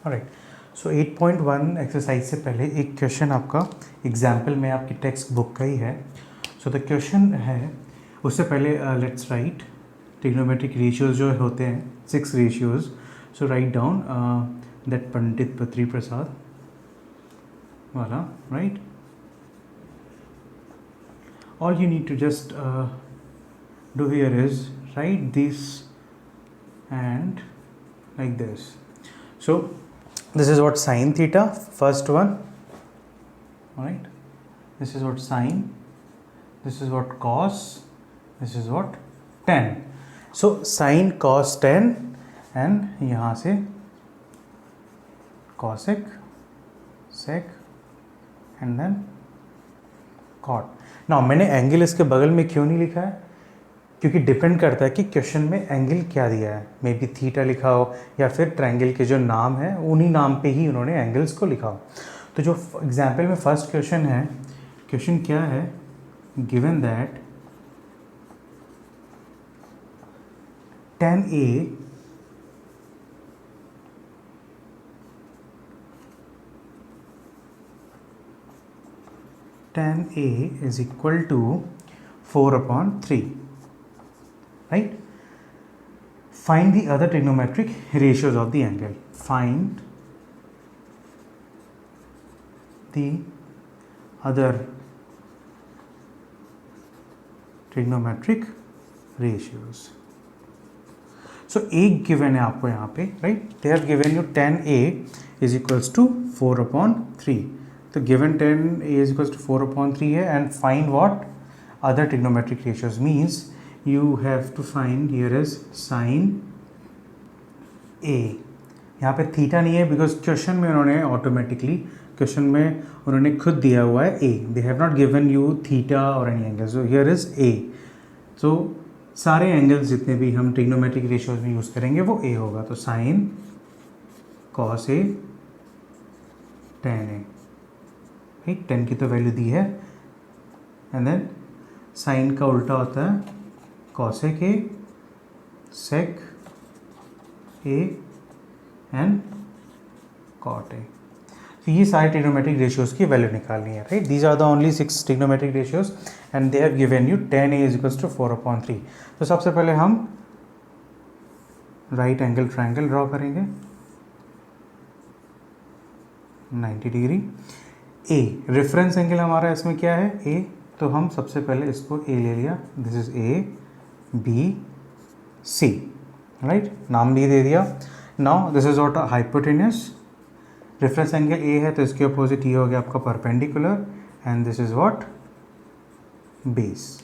Right. So 8.1 exercise से पहले एक क्वेश्चन आपका एग्जाम्पल में आपकी टेक्स्ट बुक का ही है। सो द क्वेश्चन है, उससे पहले लेट्स राइट ट्रिग्नोमेट्रिक रेशियोज जो होते हैं 6 ratios. So write down that Pandit Badri Prasad वाला, right. All you need to just do here is write this and like this. So this is what sine theta, first one, right? This is what sine, this is what cos, this is what tan. So sine cos tan and यहाँ से cosec sec and then cot. ना मैंने angle इसके बगल में क्यों नहीं लिखा है, क्योंकि डिपेंड करता है कि क्वेश्चन में एंगल क्या दिया है। मे बी थीटा लिखा हो या फिर ट्रायंगल के जो नाम है उन्हीं नाम पे ही उन्होंने एंगल्स को लिखा हो। तो जो एग्जाम्पल में फर्स्ट क्वेश्चन है, क्वेश्चन क्या है, given that tan A is equal to 4/3, right? Find the other trigonometric ratios of the angle. Find the other trigonometric ratios. So एक given है आपको यहाँ पे, right? They have given you tan A is equals to 4/3. तो given tan A is equals to 4/3 है, and find what other trigonometric ratios means you have to find here is sin A. यहाँ पे theta नहीं है because question में उन्होंने automatically question में उन्होंने खुद दिया हुआ है A. They have not given you theta or any angle, so here is A. So सारे एंगल्स जितने भी हम ट्रिग्नोमेट्रिक रेशियोज में यूज़ करेंगे वो A होगा। तो sine cos A tan A, ठीक, टेन की तो वैल्यू दी है, एंड देन साइन का उल्टा होता है cosec A sec A and cot A. तो ये सारे ट्रिग्नोमेट्रिक रेशियोज की वैल्यू निकालनी है, right. These are the only 6 trigonometric ratios and they have given you tan A is equals to 4/3। तो सबसे पहले हम राइट एंगल ट्रायंगल ड्रॉ करेंगे 90 डिग्री। ए रेफरेंस एंगल हमारा इसमें क्या है, ए, तो हम सबसे पहले इसको ए ले लिया, this is A B C, right, नाम भी दे दिया। Now this is what hypotenuse, reference angle A है तो इसके अपोजिट ये हो गया आपका perpendicular, and this is what base.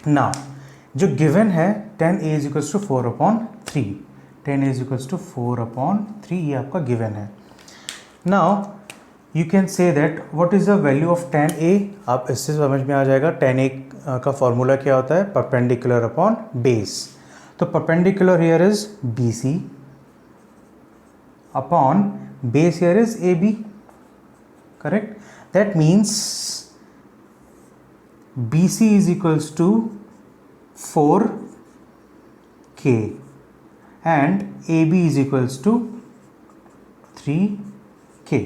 Now जो गिवन है tan A is equals to 4/3, tan A is equals to 4/3 ये आपका गिवन है। Now you can say that what is the value of tan A, आप इससे समझ में आ जाएगा tan A का फॉर्मूला क्या होता है, परपेंडिकुलर अपॉन बेस। तो perpendicular here is BC upon base here is AB, correct. That means BC is equals to 4K and AB is equals to 3K।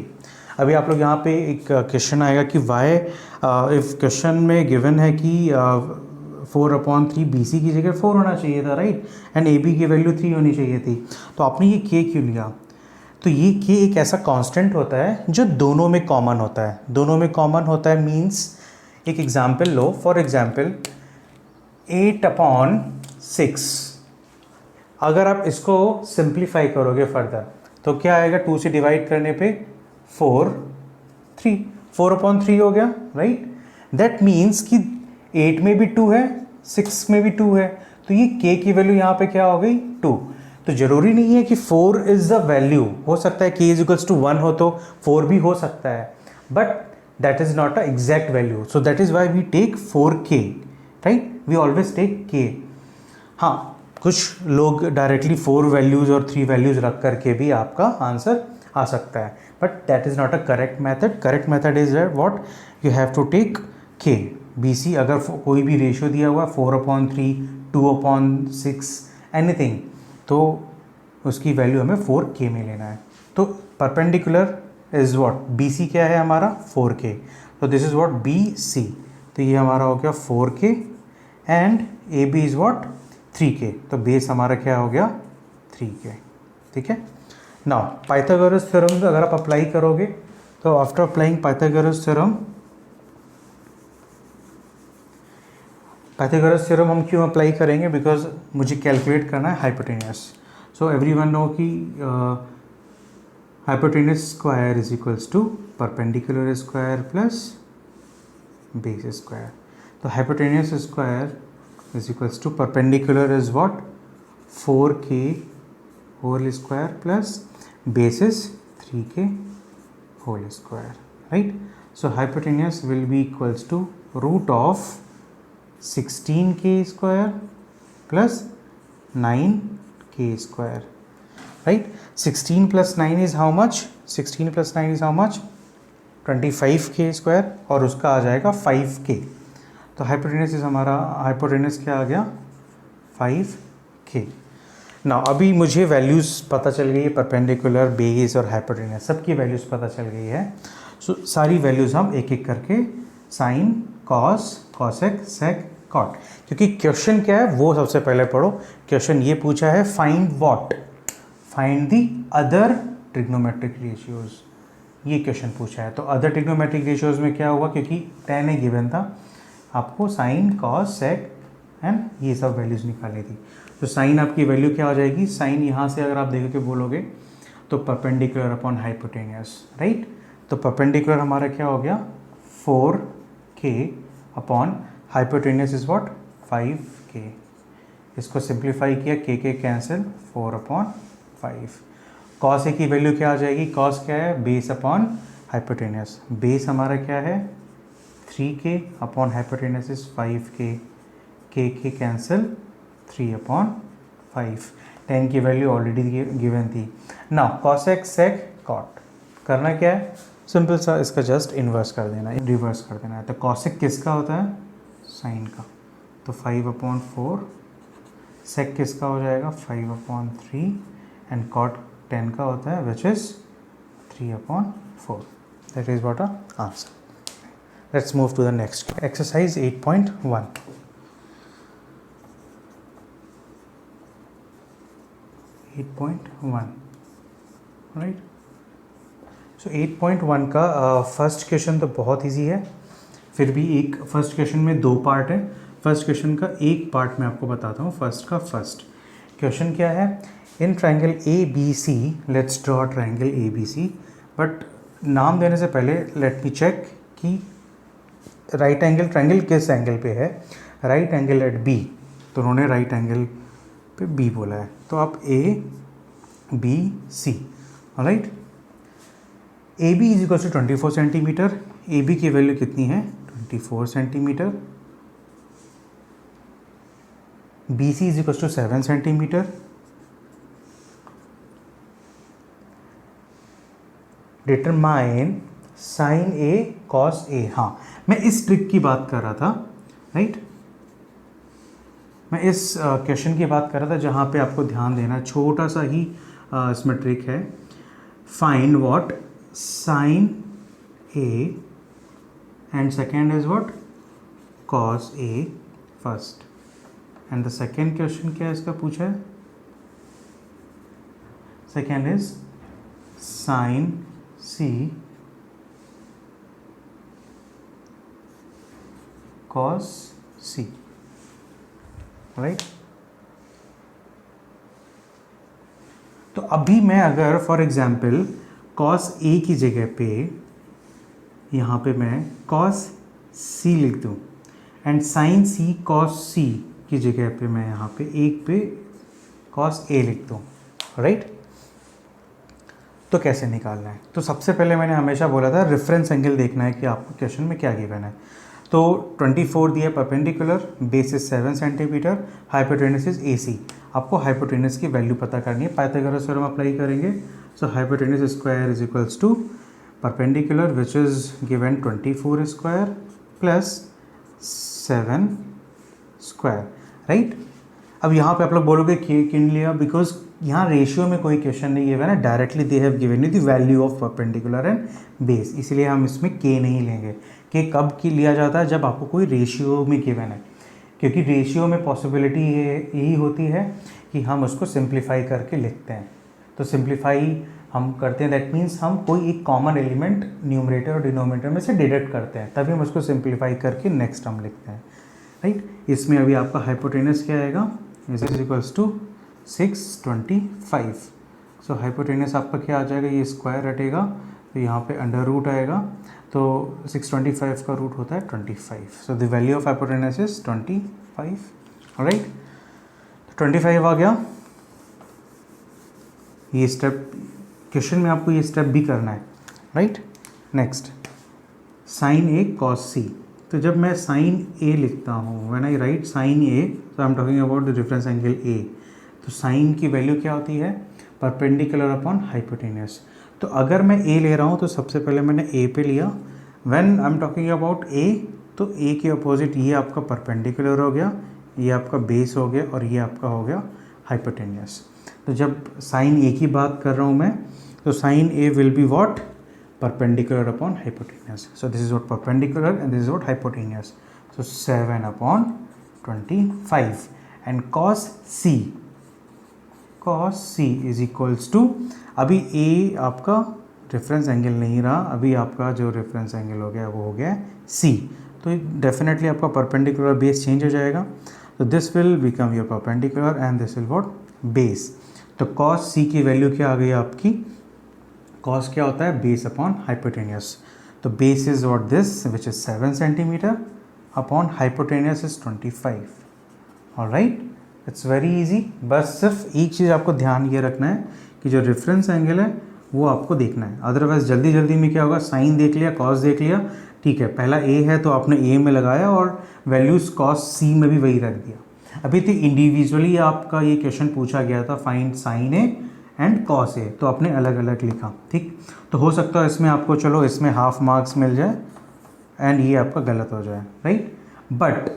अभी आप लोग यहाँ पे एक क्वेश्चन आएगा कि वाई इफ क्वेश्चन में गिवन है कि 4/3 BC की जगह 4 होना चाहिए था, राइट, एंड AB की वैल्यू 3 होनी चाहिए थी, तो आपने ये K क्यों लिया। तो ये K एक ऐसा कांस्टेंट होता है जो दोनों में कॉमन होता है। दोनों में कॉमन होता है मीन्स एक एग्जाम्पल लो, फॉर एग्जाम्पल 8/6, अगर आप इसको सिंप्लीफाई करोगे फर्दर तो क्या आएगा, 2 से डिवाइड करने पे 4/3 हो गया, राइट। दैट मीन्स कि 8 में भी 2 है, 6 में भी 2 है, तो ये K की वैल्यू यहाँ पे क्या हो गई 2। तो जरूरी नहीं है कि 4 इज द वैल्यू, हो सकता है K इज इक्वल्स टू 1 हो तो 4 भी हो सकता है, but that is not a exact value, so that is why we take 4K, right, we always take K। हाँ, कुछ लोग डायरेक्टली 4 वैल्यूज़ और 3 वैल्यूज़ रख करके भी आपका आंसर आ सकता है, but that is not a correct method. Correct method is what you have to take K BC। अगर कोई भी रेशियो दिया हुआ 4/3 2/6 एनीथिंग, तो उसकी वैल्यू हमें 4K में लेना है। तो perpendicular is what, B C क्या है हमारा 4k, तो this is what B C, तो ये हमारा हो गया 4k and A B is what 3k, तो बेस हमारा क्या हो गया 3k, ठीक है। नाउ पाइथागोरस थ्योरम अगर आप अप्लाई करोगे तो आफ्टर अप्लाइंग पाइथागोरस थ्योरम हम क्यों अप्लाई करेंगे, बिकॉज मुझे कैलकुलेट करना है हाइपोटेनियस। सो एवरीवन नो कि hypotenuse square is equals to perpendicular square plus base square. तो hypotenuse square is equals to perpendicular is what 4k whole square plus base is 3k whole square, right. So hypotenuse will be equals to root of 16k square plus 9k square, right? 16 plus 9 is how much? 16 plus 9 is how much? 25k square, और उसका आ जाएगा 5k। तो hypotenuse is हमारा, hypotenuse क्या आ गया 5k। ना अभी मुझे वैल्यूज़ पता चल गई है, परपेंडिकुलर, बेस और हाइपोटेनस सबकी वैल्यूज़ पता चल गई है। सो सारी वैल्यूज़ हम एक एक करके साइन, कॉस, कॉसेक, सेक, कॉट, क्योंकि क्वेश्चन क्या है वो सबसे पहले पढ़ो। क्वेश्चन ये पूछा है find what, find the other trigonometric ratios, ये क्वेश्चन पूछा है। तो अदर ट्रिग्नोमेट्रिक रेशियोज में क्या हुआ, क्योंकि 10 ए गिवन था, आपको साइन, कॉस, सेक एंड ये सब वैल्यूज़ निकाली थी। तो साइन आपकी वैल्यू क्या हो जाएगी, साइन यहाँ से अगर आप देख के बोलोगे तो परपेंडिकुलर अपॉन हाइपोटेनियस, राइट। तो परपेंडिकुलर हमारा क्या हो गया 4k upon hypotenuse is what 5k। इसको सिंप्लीफाई किया, k cancel, 4 upon 5। Cos A की वैल्यू क्या आ जाएगी, कॉस क्या है बेस अपॉन हाइपोटेनियस, बेस हमारा क्या है 3k upon hypotenuse is 5k, k cancel 3 upon 5। 10 की वैल्यू ऑलरेडी गिवन थी। नाउ कॉसेक, सेक, कॉट करना क्या है, सिंपल सा इसका जस्ट इन्वर्स कर देना है, रिवर्स कर देना है। तो कॉसेक किसका होता है, साइन का, तो 5 अपॉन 4। सेक किसका हो जाएगा 5 अपॉन 3 एंड कॉट 10 का होता है which is 3 upon 4। That is what our answer. Let's move to the next exercise 8.1। 8.1, right. So 8.1 का फर्स्ट क्वेश्चन तो बहुत इजी है, फिर भी एक फर्स्ट क्वेश्चन में 2 पार्ट है। फर्स्ट क्वेश्चन का एक पार्ट मैं आपको बताता हूँ। फर्स्ट का फर्स्ट क्वेश्चन क्या है, in triangle A B C let's draw triangle A B C. But नाम देने से पहले लेट मी चेक कि राइट एंगल ट्रायंगल किस एंगल पे है, राइट एंगल एट बी, तो उन्होंने राइट एंगल पे बी बोला है। तो आप A B C, right. A B is equal to 24 centimetre, A B की वैल्यू कितनी है 24 centimetre, B C is equal to 7 centimetre, determine sine A cos A. हाँ, मैं इस ट्रिक की बात कर रहा था, राइट। मैं इस क्वेश्चन की बात कर रहा था जहाँ पे आपको ध्यान देना, छोटा सा ही इसमें ट्रिक है। Find what sine A and second is what cos A first, and the second question क्या है इसका पूछा है, second is sine C cos C, right. तो अभी मैं अगर फॉर एग्जाम्पल कॉस ए की जगह पे यहाँ पे मैं कॉस सी लिख दूँ एंड साइन सी कॉस सी की जगह पे मैं यहाँ पे एक पे कॉस ए लिख दूँ, राइट। तो कैसे निकालना है, तो सबसे पहले मैंने हमेशा बोला था रेफरेंस एंगल देखना है कि आपको क्वेश्चन में क्या गिवन है। तो 24 दिया perpendicular, base is 7 centimetre, hypotenuse is A C. आपको हाइपोटेनस की वैल्यू पता करनी है, पाइथागोरस थ्योरम अप्लाई करेंगे। So hypotenuse square is equals to perpendicular which is given 24 square plus 7 square, right. अब यहाँ पे आप लोग बोलोगे किन लिया, बिकॉज यहाँ रेशियो में कोई क्वेश्चन नहीं गिवन है, directly they have given you the value of perpendicular and base, इसलिए हम इसमें के नहीं लेंगे। के कब की लिया जाता है, जब आपको कोई रेशियो में गिवन है, क्योंकि रेशियो में पॉसिबिलिटी यही होती है कि हम उसको सिंप्लीफाई करके लिखते हैं। तो सिंप्लीफाई हम करते हैं, दैट मीन्स हम कोई एक कॉमन एलिमेंट न्यूमरेटर और डिनोमिनेटर में से डिडक्ट करते हैं, तभी हम उसको सिंप्लीफाई करके नेक्स्ट हम लिखते हैं, राइट। इसमें अभी आपका हाइपोटेनस क्या आएगा, is equals to 625। So hypotenuse आपका क्या आ जाएगा, ये स्क्वायर हटेगा तो यहाँ पे अंडर रूट आएगा, तो 625 का रूट होता है 25। सो the value of hypotenuse is 25, right. 25 आ गया। ये स्टेप क्वेश्चन में आपको ये स्टेप भी करना है, right. Next sign A cos सी। तो जब मैं साइन ए लिखता हूँ, व्हेन आई राइट साइन ए, तो आई am talking about the reference angle ए। तो साइन की वैल्यू क्या होती है, परपेंडिकुलर अपॉन हाइपोटेनस। तो अगर मैं ए ले रहा हूँ तो सबसे पहले मैंने ए पे लिया। When I am talking about A, तो ए के अपोजिट ये आपका परपेंडिकुलर हो गया, ये आपका बेस हो गया, और ये आपका हो गया हाइपोटेनस। तो जब साइन ए की बात कर रहा हूँ मैं, तो sine A will be what, perpendicular upon hypotenuse. So this is what perpendicular and this is what hypotenuse. So 7 upon 25 and cos C is equals to, अभी A आपका रेफरेंस एंगल नहीं रहा, अभी आपका जो रेफरेंस एंगल हो गया वो हो गया C। तो डेफिनेटली आपका परपेंडिकुलर बेस चेंज हो जाएगा, तो this will become your perpendicular and this will what, base. तो cos C की वैल्यू क्या आ गई आपकी, कॉस क्या होता है, बेस अपॉन हाइपोटेनियस। तो base is what this which is 7 centimetre upon hypotenuse is 25। Alright, it's very easy. बस सिर्फ एक चीज़ आपको ध्यान ये रखना है कि जो रेफरेंस एंगल है वो आपको देखना है, अदरवाइज जल्दी जल्दी में क्या होगा, साइन देख लिया, कॉस देख लिया, ठीक है, पहला ए है तो आपने ए में लगाया और वैल्यूज कॉस सी में भी वही रख दिया। अभी तो इंडिविजुअली आपका ये क्वेश्चन पूछा गया था, find sine A and cos A, तो आपने अलग अलग लिखा, ठीक। तो हो सकता है इसमें आपको, चलो इसमें हाफ मार्क्स मिल जाए एंड ये आपका गलत हो जाए, राइट। बट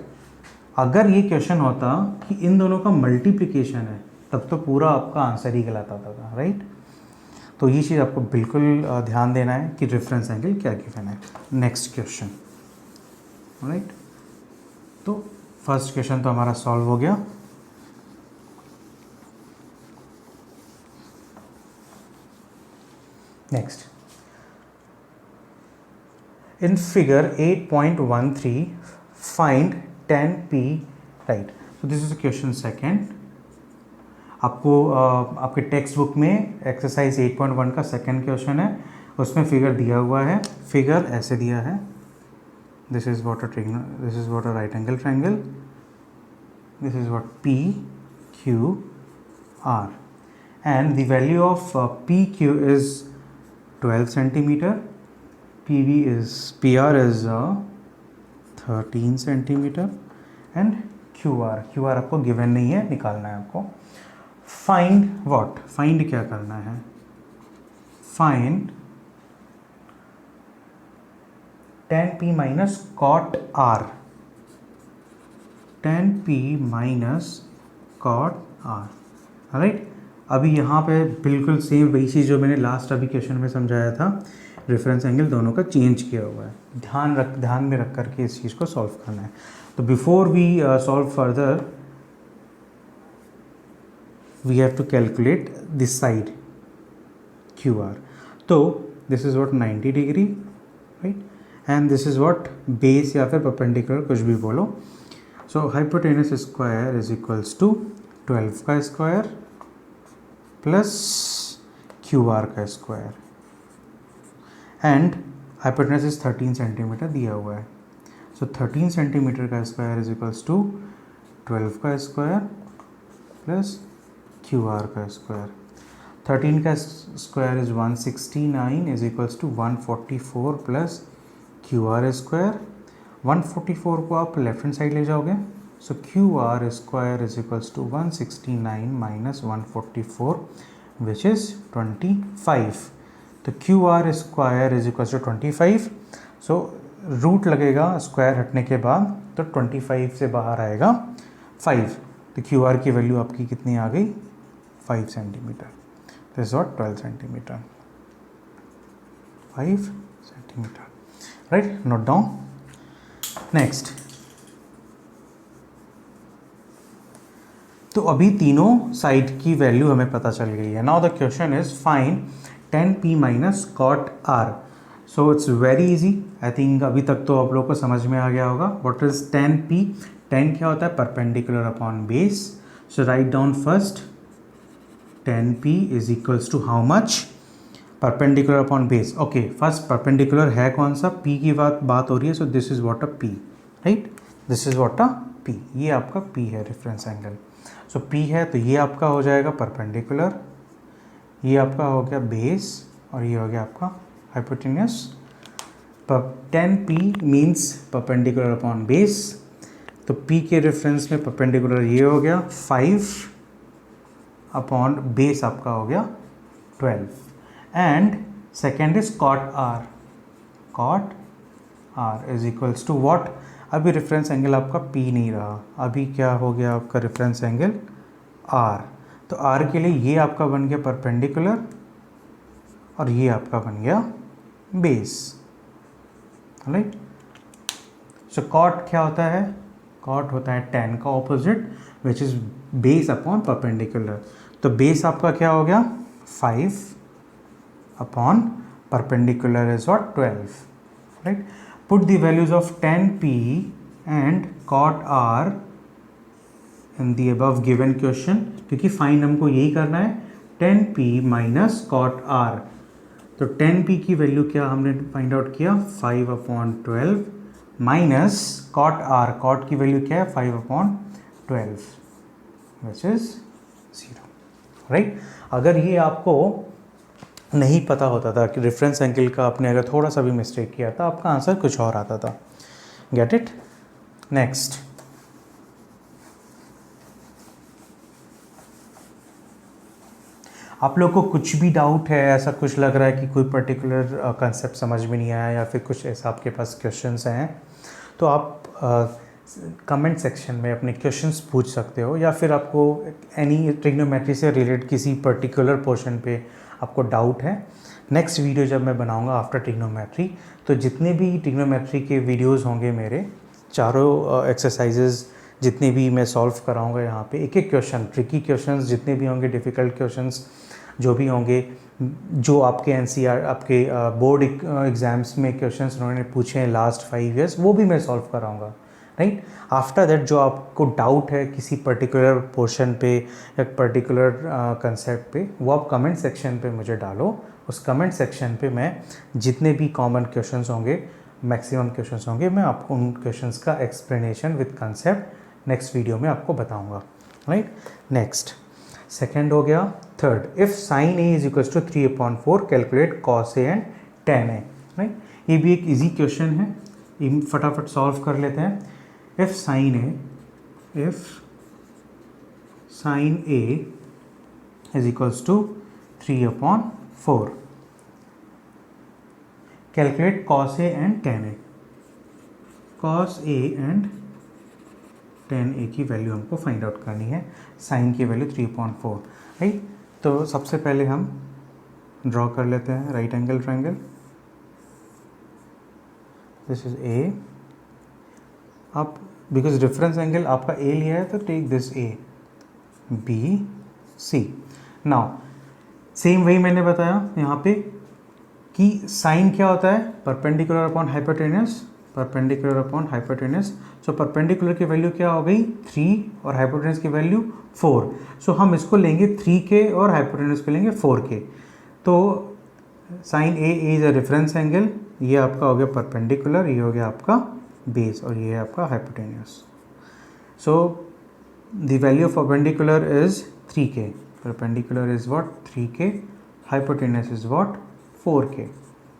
अगर ये क्वेश्चन होता कि इन दोनों का मल्टीप्लिकेशन है, तब तो पूरा आपका आंसर ही गलत आता था, राइट। तो ये चीज़ आपको बिल्कुल ध्यान देना है कि रेफरेंस एंगल क्या गिवन है। Next question, right. तो फर्स्ट क्वेश्चन तो हमारा सॉल्व हो गया। Next, in figure 8.13, find tan P, right? So this is a question second. आपको आपके टेक्स्ट बुक में एक्सरसाइज 8.1 का सेकंड क्वेश्चन है, उसमें फिगर दिया हुआ है। फिगर ऐसे दिया है, this is what a right angle triangle, this is what P Q R, and the value of PQ is 12 centimeter, PR is 13 centimeter and QR आपको गिवन नहीं है, निकालना है आपको। फाइंड व्हाट, फाइंड क्या करना है, find tan P minus cot R, tan P minus cot R, right. अभी यहाँ पे बिल्कुल सेम वही चीज़ जो मैंने लास्ट अभी क्वेश्चन में समझाया था, रेफरेंस एंगल दोनों का चेंज किया हुआ है, ध्यान में रख करके इस चीज़ को सॉल्व करना है। तो before we solve further we have to calculate this side QR। तो this is what 90 degree, right, and this is what base या फिर परपेंडिकुलर, कुछ भी बोलो। So hypotenuse square is equals to 12 का स्क्वायर प्लस QR का square, and hypotenuse is 13 centimetre दिया हुआ है। सो 13 सेंटीमीटर का स्क्वायर इज इक्वल्स टू 12 का स्क्वायर प्लस QR का स्क्वायर। 13 का square is 169 is equals to 144 plus QR square. 144 को आप लेफ्ट हैंड साइड ले जाओगे, so QR square is equals to 169 minus 144 which is 25। तो QR square is equals to 25, so root लगेगा square हटने के बाद, तो 25 से बाहर आएगा 5। तो क्यू आर की वैल्यू आपकी कितनी आ गई 5 centimetre, this is what 12 centimetre, 5 centimetre, right, note down. Next, तो अभी तीनों साइड की वैल्यू हमें पता चल गई है। Now the question is find 10p minus cot r। So it's very easy, I think अभी तक तो आप लोग को समझ में आ गया होगा। What is 10p? 10 क्या होता है? Perpendicular upon base. So write down first 10p is equals to how much? Perpendicular upon base. Okay, first perpendicular है कौन सा? p की बात हो रही है, so this is what a p, right, this is what a p, ये आपका p है रेफरेंस एंगल। सो p है तो ये आपका हो जाएगा परपेंडिकुलर, ये आपका हो गया बेस और ये हो गया आपका hypotenuse. 10p means perpendicular upon base, तो p के रेफरेंस में परपेंडिकुलर ये हो गया 5 अपॉन बेस आपका हो गया 12, and second is cot r। कॉट r is equals to what? अभी रेफरेंस एंगल आपका p नहीं रहा, अभी क्या हो गया आपका रेफरेंस एंगल r। तो r के लिए ये आपका बन गया परपेंडिकुलर और ये आपका बन गया बेस, राइट। सो कॉट क्या होता है? कॉट होता है 10 का opposite which is base upon perpendicular. तो बेस आपका क्या हो गया 5 upon perpendicular is what 12, right. Put the values of 10p and cot r in the above given question, क्योंकि फाइंड हमको यही करना है 10p माइनस कॉट r। तो 10p की वैल्यू क्या हमने फाइंड आउट किया 5 upon 12 minus cot r। Cot की वैल्यू क्या है 5 अपॉन 12 विच इज 0, राइट। अगर ये आपको नहीं पता होता था कि रेफरेंस एंगल का आपने अगर थोड़ा सा भी मिस्टेक किया था, आपका आंसर कुछ और आता था। Get it? नेक्स्ट, आप लोग को कुछ भी डाउट है, ऐसा कुछ लग रहा है कि कोई पर्टिकुलर कंसेप्ट समझ में नहीं आया या फिर कुछ ऐसा आपके पास क्वेश्चंस हैं, तो आप कमेंट सेक्शन में अपने क्वेश्चंस पूछ सकते हो, या फिर आपको एनी ट्रिग्नोमेट्री से रिलेटेड किसी पर्टिकुलर पोर्शन पे आपको डाउट है, नेक्स्ट वीडियो जब मैं बनाऊंगा आफ्टर ट्रिग्नोमेट्री, तो जितने भी ट्रिग्नोमेट्री के वीडियोस होंगे मेरे, चारों एक्सरसाइजेज जितने भी मैं सॉल्व कराऊंगा यहाँ पे, एक एक क्वेश्चन, ट्रिकी क्वेश्चंस जितने भी होंगे, डिफ़िकल्ट क्वेश्चंस जो भी होंगे, जो आपके एनसीईआर आपके बोर्ड एग्ज़ाम्स में क्वेश्चंस उन्होंने पूछे हैं लास्ट 5 ईयर्स, वो भी मैं सॉल्व कराऊंगा, राइट। आफ्टर दैट जो आपको डाउट है किसी पर्टिकुलर पोर्शन पे या पर्टिकुलर कंसेप्ट पे, वो आप कमेंट सेक्शन पे मुझे डालो। उस कमेंट सेक्शन पे मैं जितने भी कॉमन क्वेश्चंस होंगे, मैक्सिमम क्वेश्चंस होंगे, मैं आपको उन क्वेश्चंस का explanation with concept next video में आपको बताऊंगा, राइट। नेक्स्ट, सेकेंड हो गया। Third, if sine A is equals to 3/4 calculate cos A and tan A, right. ये भी एक इजी क्वेश्चन है, ये फटाफट सॉल्व कर लेते हैं। If sine A is equals to 3/4 calculate cos A and tan A. Cos A and tan A की वैल्यू हमको फाइंड आउट करनी है, साइन की वैल्यू 3/4, राइट। तो सबसे पहले हम ड्रॉ कर लेते हैं right angle triangle. This is A. आप बिकॉज रेफरेंस एंगल आपका ए लिया है तो take this A, B, C. Now same वही मैंने बताया यहाँ पे कि साइन क्या होता है perpendicular upon hypotenuse, perpendicular upon hypotenuse. So perpendicular की वैल्यू क्या हो गई 3 और हाइपोटेन्यूस की वैल्यू 4। सो हम इसको लेंगे 3K और हाइपोटेन्यूस को लेंगे 4K। तो sine A is a reference angle, ये आपका हो गया परपेंडिकुलर, ये हो गया आपका बेस और ये है आपका hypotenuse. So the value of perpendicular is 3K, perpendicular is what 3K, hypotenuse is what 4K।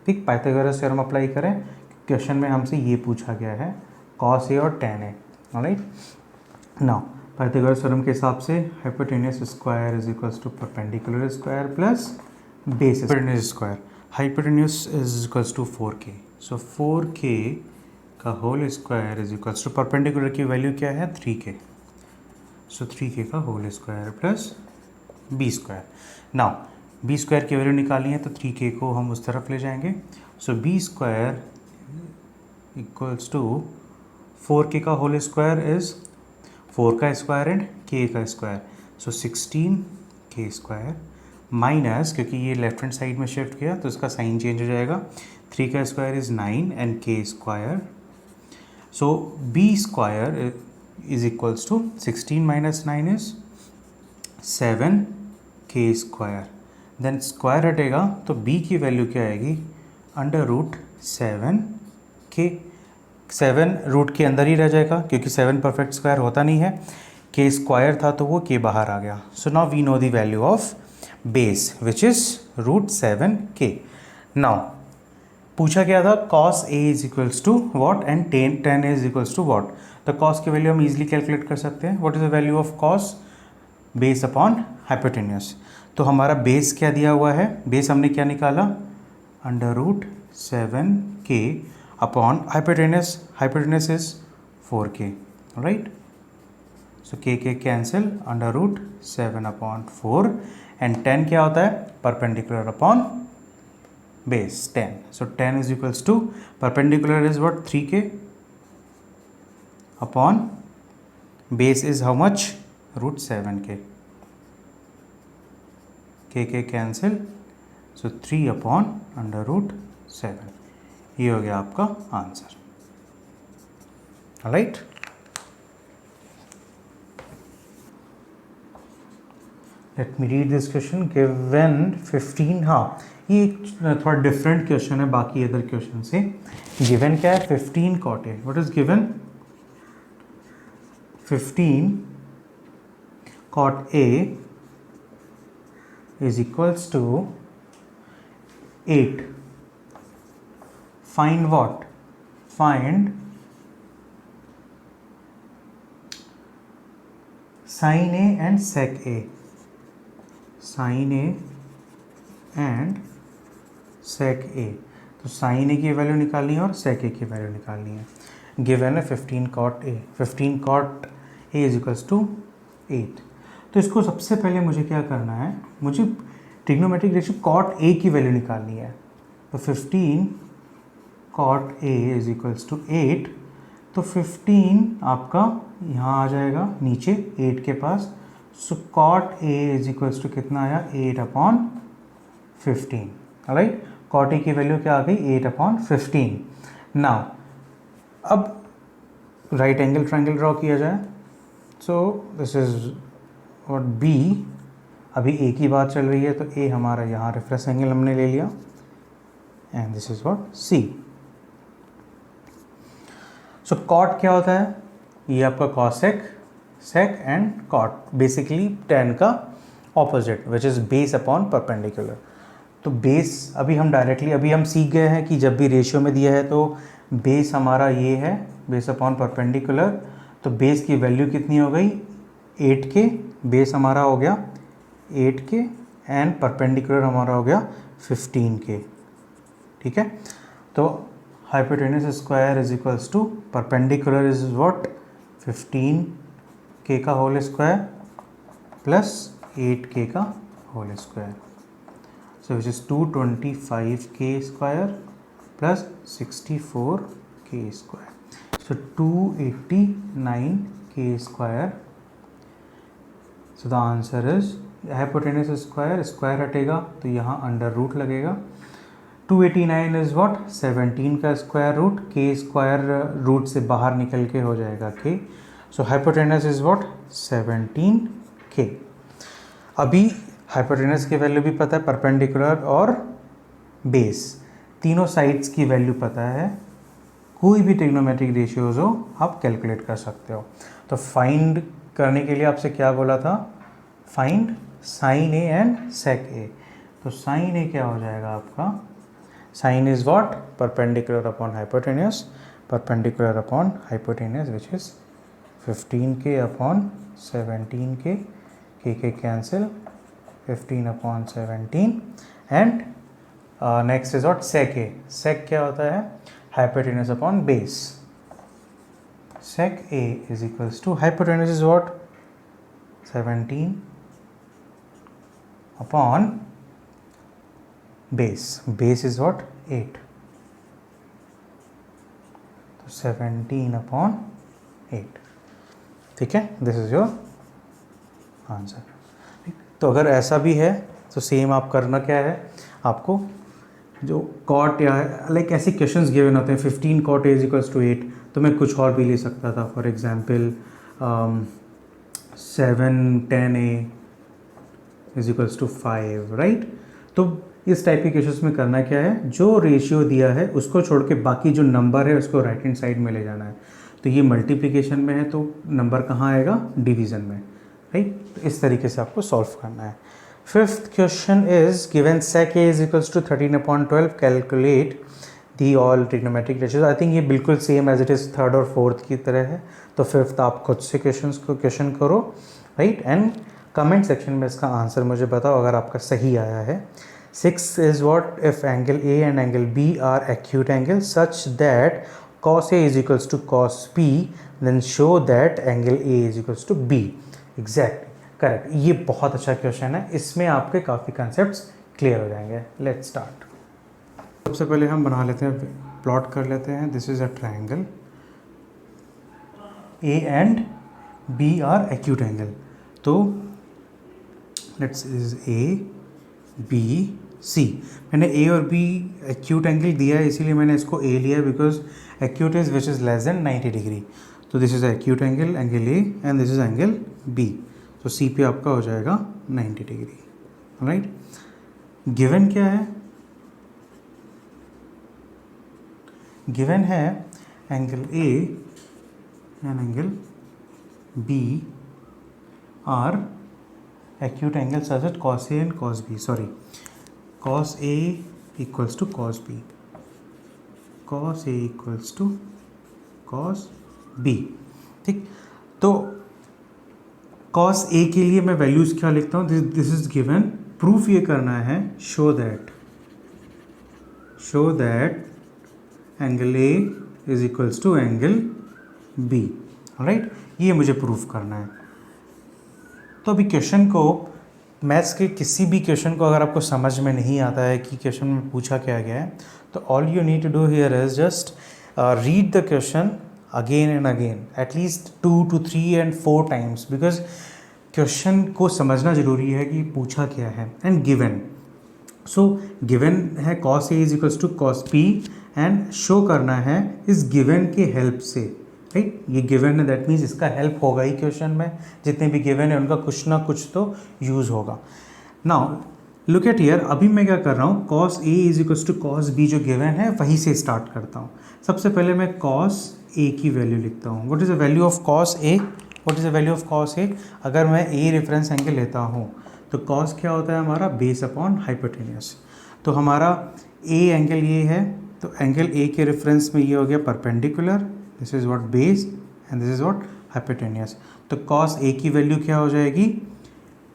ठीक, पाइथागोरस थ्योरम अप्लाई करें, क्वेश्चन में हमसे ये पूछा गया है कॉस ए और tan A, alright. Now Pythagoras theorem के हिसाब से hypotenuse square is equals to perpendicular square plus base square, hypotenuse is equals to 4K। So 4K का whole square is equals to perpendicular की value क्या है 3K। So 3k का whole square plus B square. Now B square की value निकालनी है तो 3k को हम उस तरफ ले जाएंगे. So B square equals to 4k का होल स्क्वायर इज 4 का स्क्वायर एंड k का square. So 16k square minus, क्योंकि ये लेफ्ट हैंड साइड में शिफ्ट किया तो इसका साइन चेंज हो जाएगा. 3 का square is 9 and k square. So b square is equals to 16 minus 9 is 7k square. Then square हटेगा तो b की वैल्यू क्या आएगी, अंडर रूट 7k. 7 रूट के अंदर ही रह जाएगा क्योंकि 7 परफेक्ट स्क्वायर होता नहीं है. k स्क्वायर था तो वो k बाहर आ गया. So now we know the value of base which is root 7k. नाउ पूछा गया था cos a is equals to what and tan a is equals to what. तो cos की वैल्यू हम इजीली कैलकुलेट कर सकते हैं. What is the value of cos base upon hypotenuse. तो हमारा बेस क्या दिया हुआ है, बेस हमने क्या निकाला, under root 7k upon hypotenuse. Hypotenuse is 4k, right. So k cancel, under root 7 upon 4 and 10 क्या होता है, perpendicular upon base 10. So 10 is equals to perpendicular is what 3k upon base is how much, root 7k. k cancel, so 3 upon under root 7. ये हो गया आपका answer. Right. Let me read this question. Given 15, हाँ ये एक थोड़ा different question है बाकी अदर क्वेश्चन से. गिवन क्या है, 15 cot a. What is given, 15 cot a is equals to 8. Find what? Find sin a and sec a. Sin a and sec a. तो sin a की वैल्यू निकालनी है और sec a की value निकालनी है. गिवन है 15 cot a. 15 cot a is equals to 8. तो इसको सबसे पहले मुझे क्या करना है, मुझे ट्रिग्नोमेट्रिक रेशियो cot a की वैल्यू निकालनी है. तो 15 cot a is equals to 8. तो 15 आपका यहाँ आ जाएगा नीचे 8 के पास. सो cot a is equals to कितना आया, 8 अपॉन 15. राइट. cot a की वैल्यू क्या आ गई, 8 अपॉन 15. नाउ अब राइट एंगल ट्रायंगल ड्रॉ किया जाए. So this is what B. अभी ए की बात चल रही है तो ए हमारा यहाँ रेफरेंस एंगल हमने ले लिया and this is what C. So cot क्या होता है, ये आपका cosec, sec and cot, basically tan का opposite which is base upon perpendicular. तो बेस अभी हम डायरेक्टली अभी हम सीख गए हैं कि जब भी रेशियो में दिया है तो बेस हमारा ये है, बेस अपॉन परपेंडिकुलर. तो बेस की वैल्यू कितनी हो गई, 8k. बेस हमारा हो गया 8k एंड परपेंडिकुलर हमारा हो गया 15k. ठीक है. तो hypotenuse square is equals to perpendicular is what 15k का होल स्क्वायर प्लस 8k का whole square. So which is 225k square plus 64k square. So 289k square. So the answer is hypotenuse square, square हटेगा तो यहाँ under root लगेगा. 289 is what 17 का square root, k square root से बाहर निकल के हो जाएगा k. So hypotenuse is what 17k. अभी हाइपोटेन्यूस की वैल्यू भी पता है, परपेंडिकुलर और बेस तीनों साइड्स की वैल्यू पता है. कोई भी ट्रिग्नोमेट्रिक रेशियोज हो आप कैलकुलेट कर सकते हो. तो फाइंड करने के लिए आपसे क्या बोला था, find sine A and sec A. तो साइन ए क्या हो जाएगा आपका, sine is what perpendicular upon hypotenuse, perpendicular upon hypotenuse which is 15k upon 17k. k cancel, 15 upon 17 and next is what sec A. Sec क्या होता है, hypotenuse upon base. sec a is equals to hypotenuse is what 17 upon base is what 8, तो 17 upon 8, ठीक है, this is your answer. तो अगर ऐसा भी है तो सेम आप करना क्या है, आपको जो कॉट या लाइक ऐसे क्वेश्चंस गिवन होते हैं 15 कॉट ए इक्वल्स टू 8, तो मैं कुछ और भी ले सकता था, for example 7 10 A is equals to 5, right. तो इस टाइप के केसेस में करना क्या है, जो रेशियो दिया है उसको छोड़ के बाकी जो नंबर है उसको राइट हैंड साइड में ले जाना है। तो ये मल्टीप्लिकेशन में है तो नंबर कहाँ आएगा, डिवीज़न में, राइट। तो इस तरीके से आपको सॉल्व करना है। Fifth question is given sec a is equals to 13/12, calculate the all trigonometric ratios. I think ये बिल्कुल same as it is third और फोर्थ की तरह है। तो फिफ्थ आप खुद से क्वेश्चन करो, राइट, एंड कमेंट सेक्शन में इसका आंसर मुझे बताओ अगर आपका सही आया है। 6 इज व्हाट, if angle A and angle B are acute angle such that cos A is equals to cos B, then show that angle A is equals to B. Exactly, correct. ये बहुत अच्छा क्वेश्चन है, इसमें आपके काफ़ी कंसेप्ट्स क्लियर हो जाएंगे। Let's start. सबसे पहले हम बना लेते हैं, प्लॉट कर लेते हैं। This is a triangle, A and B are acute angle. तो let's is A B C. मैंने ए और बी एक्यूट एंगल दिया है, इसीलिए मैंने इसको ए लिया है, because acute is which is less than 90 degree. तो this is acute angle, angle A, and this is angle B. तो सी पे आपका हो जाएगा 90 डिग्री, राइट। गिवन क्या है, गिवन है angle A and angle B are acute angle such that cos A and cos B, sorry, cos A equals to cos B, cos A equals to cos B, ठीक। तो cos A के लिए मैं values क्या लिखता हूँ, this is given. Proof ये करना है, show that angle A is equals to angle B, right, ये मुझे प्रूफ करना है। तो अभी क्वेश्चन को, मैथ्स के किसी भी क्वेश्चन को अगर आपको समझ में नहीं आता है कि क्वेश्चन में पूछा क्या गया है, तो all you need to do here is just read the question again and again, at least 2 to 3 and 4 times, because question को समझना ज़रूरी है कि पूछा क्या है। एंड गिवन, सो गिवन है cos A is equals to cos B, and show करना है इस गिवन के हेल्प से, राइट। ये गिवन है, दैट मीन्स इसका हेल्प होगा ही क्वेश्चन में, जितने भी गिवन है उनका कुछ ना कुछ तो यूज़ होगा। नाउ लुक एट हियर, अभी मैं क्या कर रहा हूँ, cos A is equals to cos B जो गिवन है वहीं से स्टार्ट करता हूँ। सबसे पहले मैं cos A की वैल्यू लिखता हूँ। What is the value of cos A, what is the value of cos A। अगर मैं A रेफरेंस एंगल लेता हूँ तो cos क्या होता है हमारा, बेस अपॉन हाइपोटेन्यूस। तो हमारा A एंगल ये है, तो एंगल A के रेफरेंस में ये हो गया perpendicular, this is what base and this is what hypotenuse. तो cos A की वैल्यू क्या हो जाएगी,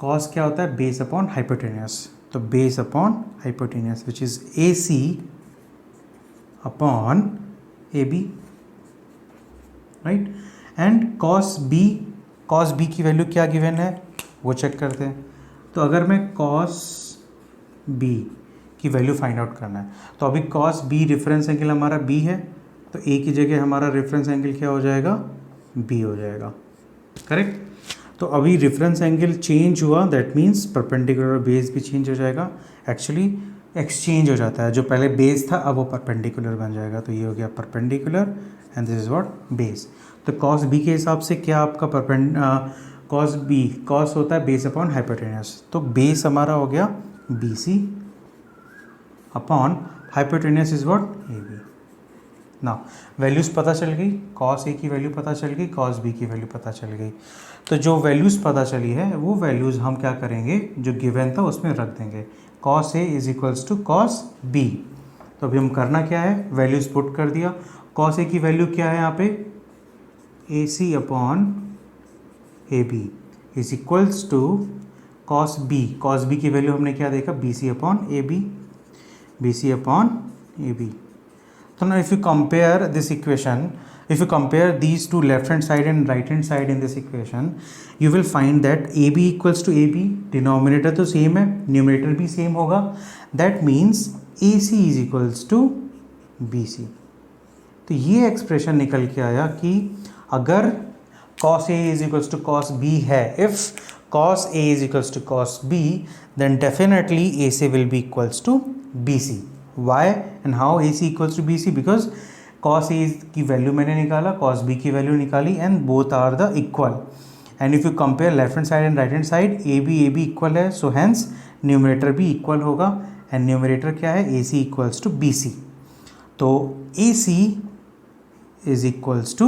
cos क्या होता है, बेस अपॉन हाइपोटेन्यूस। तो base upon hypotenuse which is AC upon AB, right. And cos B की वैल्यू क्या गिवन है वो चेक करते हैं। तो अगर मैं cos B की वैल्यू फाइंड आउट करना है, तो अभी cos B रेफरेंस एंगल हमारा B है, तो A की जगह हमारा रेफरेंस एंगल क्या हो जाएगा, B हो जाएगा, करेक्ट। तो अभी रेफरेंस एंगल चेंज हुआ, दैट मीन्स परपेंडिकुलर बेस भी चेंज हो जाएगा। एक्चुअली एक्सचेंज हो जाता है, जो पहले बेस था अब वो परपेंडिकुलर बन जाएगा। तो ये हो गया perpendicular and this is what base. तो cos B के हिसाब से क्या आपका cos होता है बेस अपॉन हाइपोटेन्यूस। तो बेस हमारा हो गया BC upon hypotenuse is what AB। ना वैल्यूज़ पता चल गई, cos A की वैल्यू पता चल गई, cos B की वैल्यू पता चल गई। तो जो वैल्यूज़ पता चली है वो वैल्यूज़ हम क्या करेंगे, जो गिवन था उसमें रख देंगे। cos A is equals to cos B। तो अभी हम करना क्या है, वैल्यूज़ पुट कर दिया। cos A की वैल्यू क्या है यहाँ पे, AC upon AB is equals to cos B की वैल्यू हमने क्या देखा, BC upon AB, BC upon AB। So now if you compare this equation, if you compare these two left hand side and right hand side in this equation, you will find that AB equals to AB, denominator तो same है, numerator भी same होगा, that means AC is equals to BC। तो ये expression निकल के आया कि अगर cos A is equals to cos B है, if cos A is equals to cos B, then definitely AC will be equals to BC। Why and how AC equals to BC? Because cos A की value मैंने निकाला, cos B की value निकाली, and both are the equal। And if you compare left hand side and right hand side, AB equal है, so hence numerator भी equal होगा, and numerator क्या है, AC equals to BC। तो AC is equals to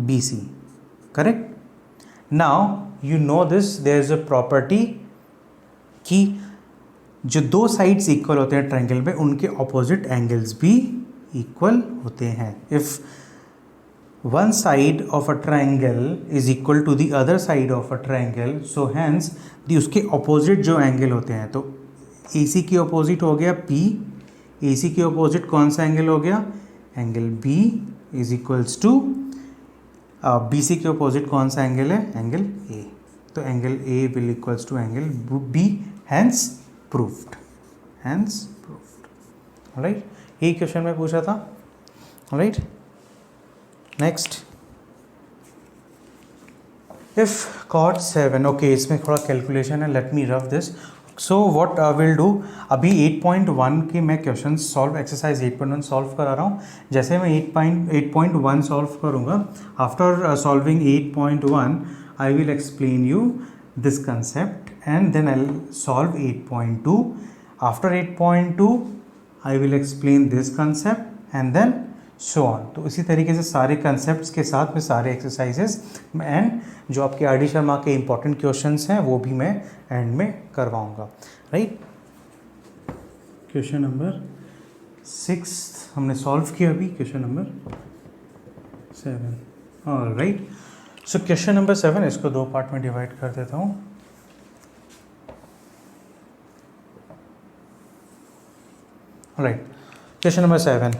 BC, correct? Now you know this, there is a property कि जो दो sides equal होते हैं ट्रायंगल में, उनके ऑपोजिट एंगल्स भी इक्वल होते हैं। If one side of a triangle is equal to the other side of a triangle, so hence the उसके ऑपोजिट जो एंगल होते हैं, तो AC के ऑपोजिट हो गया P, AC के ऑपोजिट कौन सा एंगल हो गया, angle B is equals to BC के ऑपोजिट कौन सा एंगल है, एंगल A। तो angle A will equals to angle B, hence proofed, hence proofed. Alright, यही क्वेश्चन में पूछा था। Alright, next, if cot 7, okay, इसमें थोड़ा कैलकुलेशन है, let me rough this. So what will do, अभी 8.1 के मैं क्वेश्चन सॉल्व, एक्सरसाइज 8.1 सॉल्व करा रहा हूँ। जैसे मैं 8.1 सॉल्व करूँगा, after solving 8.1 I will explain you this concept and then I'll solve 8.2. After 8.2 I will explain this concept and then so on। तो इसी तरीके से सारे concepts के साथ में सारे exercises and जो आपके आर डी शर्मा के important questions हैं वो भी मैं end में करवाऊँगा। राइट, क्वेश्चन नंबर 6 हमने सॉल्व किया अभी, question number 7। Alright, so question number 7, इसको दो पार्ट में डिवाइड कर देता हूँ। Right, question number 7,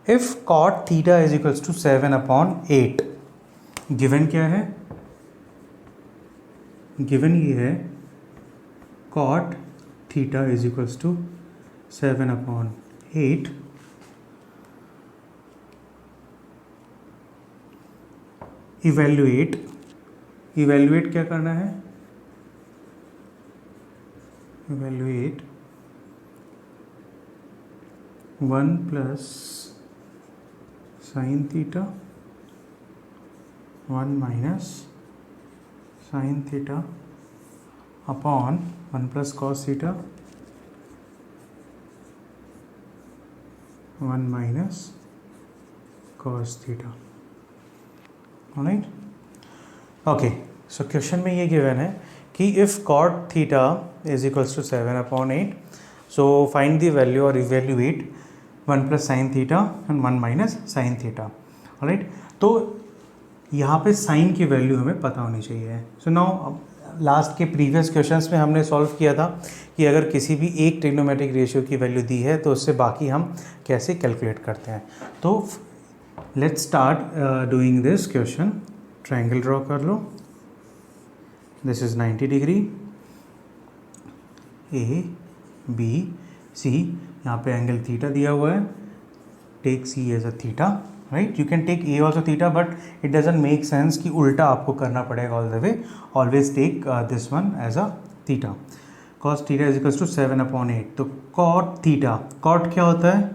if cot theta is equals to 7/8, given क्या है, गिवन ये है cot theta is equals to 7/8, evaluate क्या करना है, evaluate 1 plus sine theta 1 minus sine theta upon 1 plus cos theta 1 minus cos theta. Alright, okay, so question में ये given है कि if cot theta is equals to 7/8, so find the value और evaluate 1 plus sine theta and 1 minus sine theta. Alright, तो यहाँ पे sign की वैल्यू हमें पता होनी चाहिए। सो नाउ लास्ट के प्रीवियस क्वेश्चंस में हमने सॉल्व किया था कि अगर किसी भी एक ट्रिग्नोमेट्रिक रेशियो की वैल्यू दी है तो उससे बाकी हम कैसे कैलकुलेट करते हैं। तो let's start doing this question. Triangle draw कर लो, this is 90 degree, A B C, यहाँ पे एंगल थीटा दिया हुआ है, take C as a theta. Right, you can take A also theta, but it doesn't make sense कि उल्टा आपको करना पड़ेगा all the way, always take this one as a theta. Cos theta is equals to 7/8, तो cot theta, cot क्या होता है,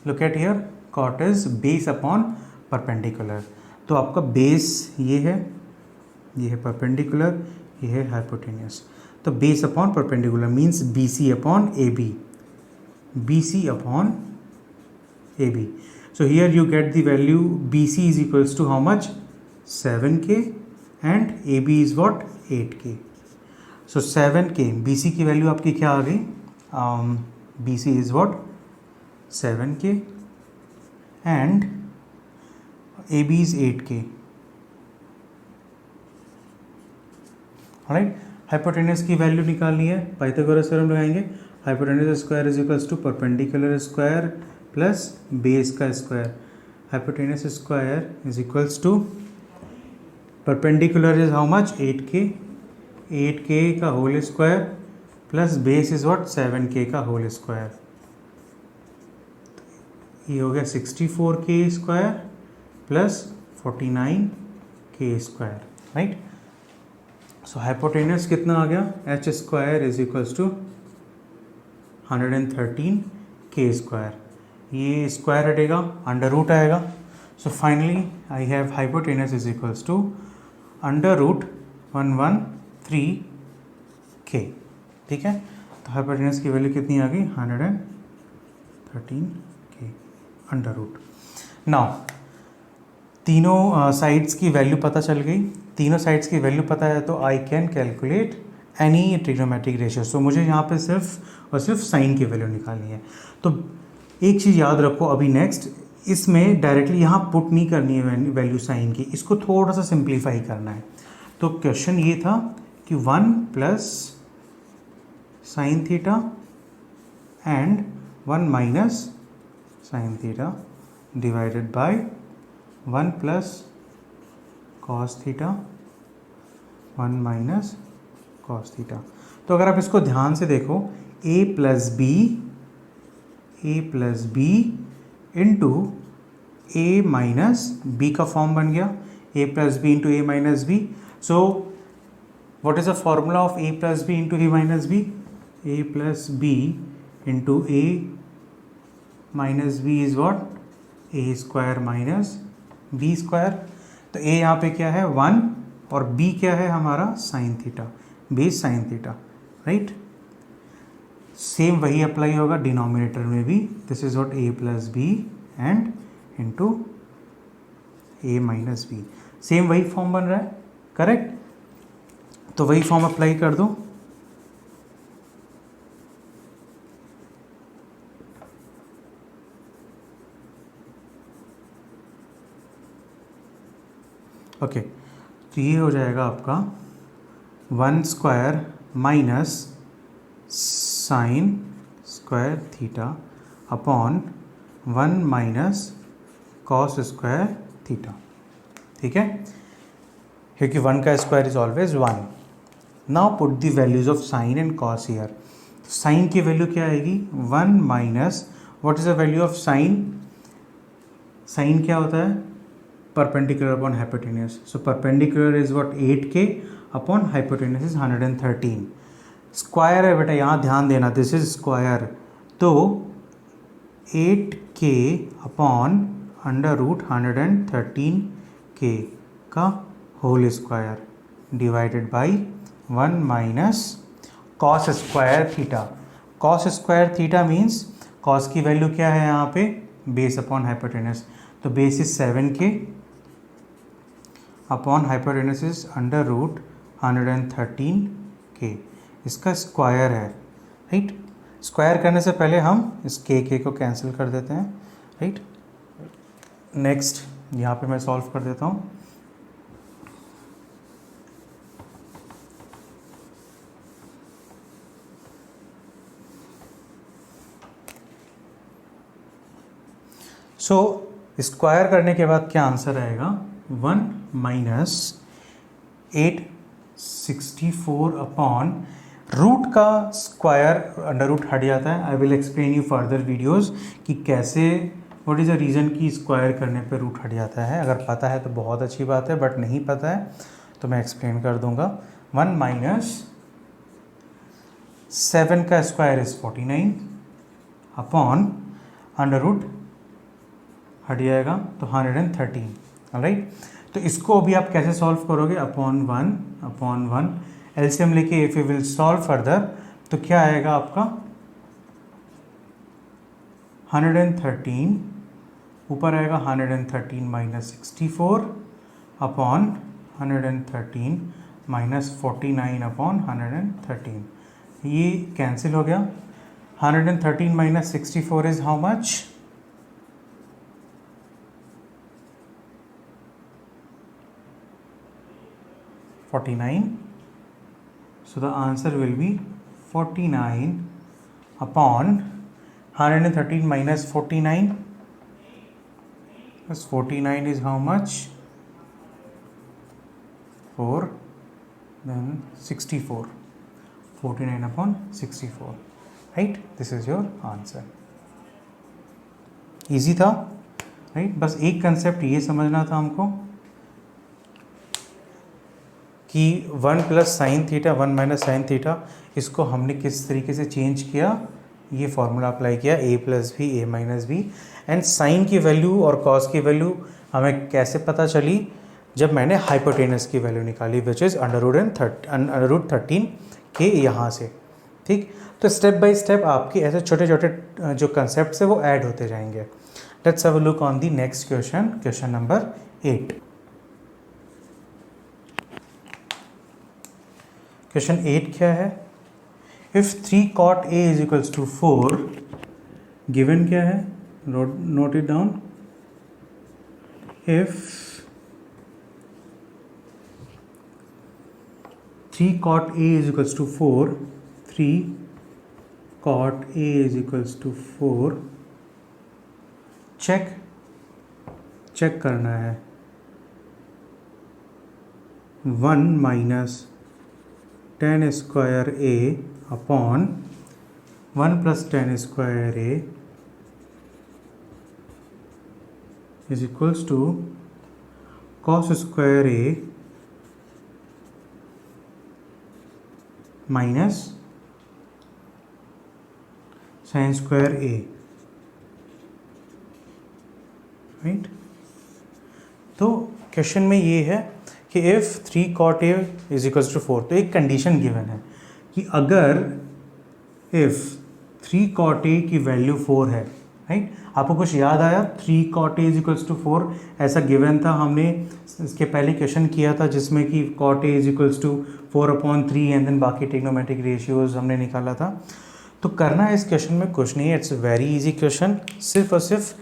look at here, cot is base upon perpendicular. तो आपका बेस ये है परपेंडिकुलर, ये है हाइपोटेन्यूस। तो base upon perpendicular means BC upon AB, BC upon AB। So here you get the value BC is equals to how much, 7K, and AB is what, 8K। So 7K, BC की value आपकी क्या आ गई, BC is what, 7K and AB is 8K। Right, hypotenuse की value निकालनी है, Pythagoras theorem लगाएंगे, hypotenuse square is equals to perpendicular square plus base का square, hypotenuse square is equals to perpendicular is how much 8k, 8k का whole square plus base is what 7k का whole square, ये हो गया 64k square plus 49k square, right. So hypotenuse कितना आ गया, H square is equals to 113k square, ये square हटेगा अंडर रूट आएगा। So finally I have hypotenuse is equals to under root 113k, ठीक है। तो हाइपोटेनस की वैल्यू कितनी आ गई, 113k अंडर रूट। नाउ तीनों साइड्स की वैल्यू पता चल गई, तीनों साइड्स की वैल्यू पता है तो I can calculate any trigonometric ratio. So मुझे यहाँ पे सिर्फ और सिर्फ साइन की वैल्यू निकालनी है। तो एक चीज़ याद रखो, अभी नेक्स्ट इसमें डायरेक्टली यहाँ पुट नहीं करनी है वैल्यू साइन की, इसको थोड़ा सा सिंप्लीफाई करना है। तो क्वेश्चन ये था कि 1 plus sine theta and 1 minus sine theta divided by 1 plus cos theta 1 minus cos theta. तो अगर आप इसको ध्यान से देखो, a plus B into A minus B का फॉर्म बन गया, a plus B into A minus B. So what is the formula of a plus B into A minus B, a plus B into A minus B is what, A square minus B square. तो a यहाँ पे क्या है 1 और b क्या है हमारा sine theta, base sine theta, right. Same वही अप्लाई होगा डिनोमिनेटर में भी, this is what a plus B and into A minus B, same वही फॉर्म बन रहा है, करेक्ट। तो वही फॉर्म अप्लाई कर दो। ओके तो ये हो जाएगा आपका 1 square minus sine square theta upon 1 minus cos square theta, ठीक है, क्योंकि 1 का square is always 1। Now put the values of sine and cos here. Sine की वैल्यू क्या आएगी 1 minus, what is the value of sine, sine क्या होता है perpendicular upon hypotenuse. So perpendicular is what 8k upon hypotenuse is 113। Square है बेटा, यहाँ ध्यान देना, दिस इज स्क्वायर, तो 8k upon under root 113k का whole square divided by 1 minus cos square theta. Cos square theta means cos की value क्या है यहाँ पे, बेस अपॉन हाइपोटेनस, तो base is 7k upon hypotenuse is under root 113k, इसका square है, right. Square करने से पहले हम इस के को कैंसिल कर देते हैं, राइट। नेक्स्ट यहाँ पे मैं सॉल्व कर देता हूँ। सो स्क्वायर करने के बाद क्या आंसर आएगा, 1 माइनस 864 अपॉन रूट का स्क्वायर अंडर रूट हट जाता है। I will explain you further videos कि कैसे, व्हाट इज़ द रीज़न कि स्क्वायर करने पे रूट हट जाता है। अगर पता है तो बहुत अच्छी बात है, बट नहीं पता है तो मैं एक्सप्लेन कर दूंगा। 1 माइनस 7 का square is 49 upon under root हट जाएगा तो 113, राइट। तो इसको अभी आप कैसे सॉल्व करोगे, अपॉन 1 एलसीएम लेके if you will solve further तो क्या आएगा आपका 113, ऊपर आएगा 113 माइनस 64 अपॉन 113 माइनस 49 अपॉन 113, ये कैंसिल हो गया। 113 minus 64 is how much, 49. So the answer will be 49 upon 113 minus 49. Plus 49 is how much? 4. Then 64. 49 upon 64. Right? This is your answer. Easy था, right? बस एक कंसेप्ट ये समझना था हमको कि 1 plus sine theta 1 minus sine theta, इसको हमने किस तरीके से चेंज किया, ये फॉर्मूला अप्लाई किया a plus B A minus B. And sine की वैल्यू और कॉस की वैल्यू हमें कैसे पता चली, जब मैंने हाइपोटेनस की वैल्यू निकाली विच इज़ √13 के यहाँ से। ठीक, तो स्टेप बाय स्टेप आपके ऐसे छोटे छोटे जो कंसेप्ट है वो ऐड होते जाएंगे। Let's have a look on the next question, question number 8। Question 8 क्या है? If 3 cot A is equals to 4, given क्या है, note it down. If 3 cot A is equals to 4, 3 cot A is equals to 4, check करना है 1 minus tan square A upon 1 plus tan square A is equals to cos square A minus sine square A, right. तो क्वेश्चन में ये है कि if 3 cot A is equals to 4, तो एक कंडीशन गिवन है कि अगर इफ़ 3 cot A की वैल्यू 4 है, राइट। आपको कुछ याद आया? 3 cot A is equals to 4 ऐसा गिवन था, हमने इसके पहले क्वेश्चन किया था जिसमें कि cot A is equals to 4/3 and then बाकी ट्रिग्नोमेट्रिक रेशियोज हमने निकाला था। तो करना है इस क्वेश्चन में कुछ नहीं है, इट्स वेरी इजी क्वेश्चन। सिर्फ और सिर्फ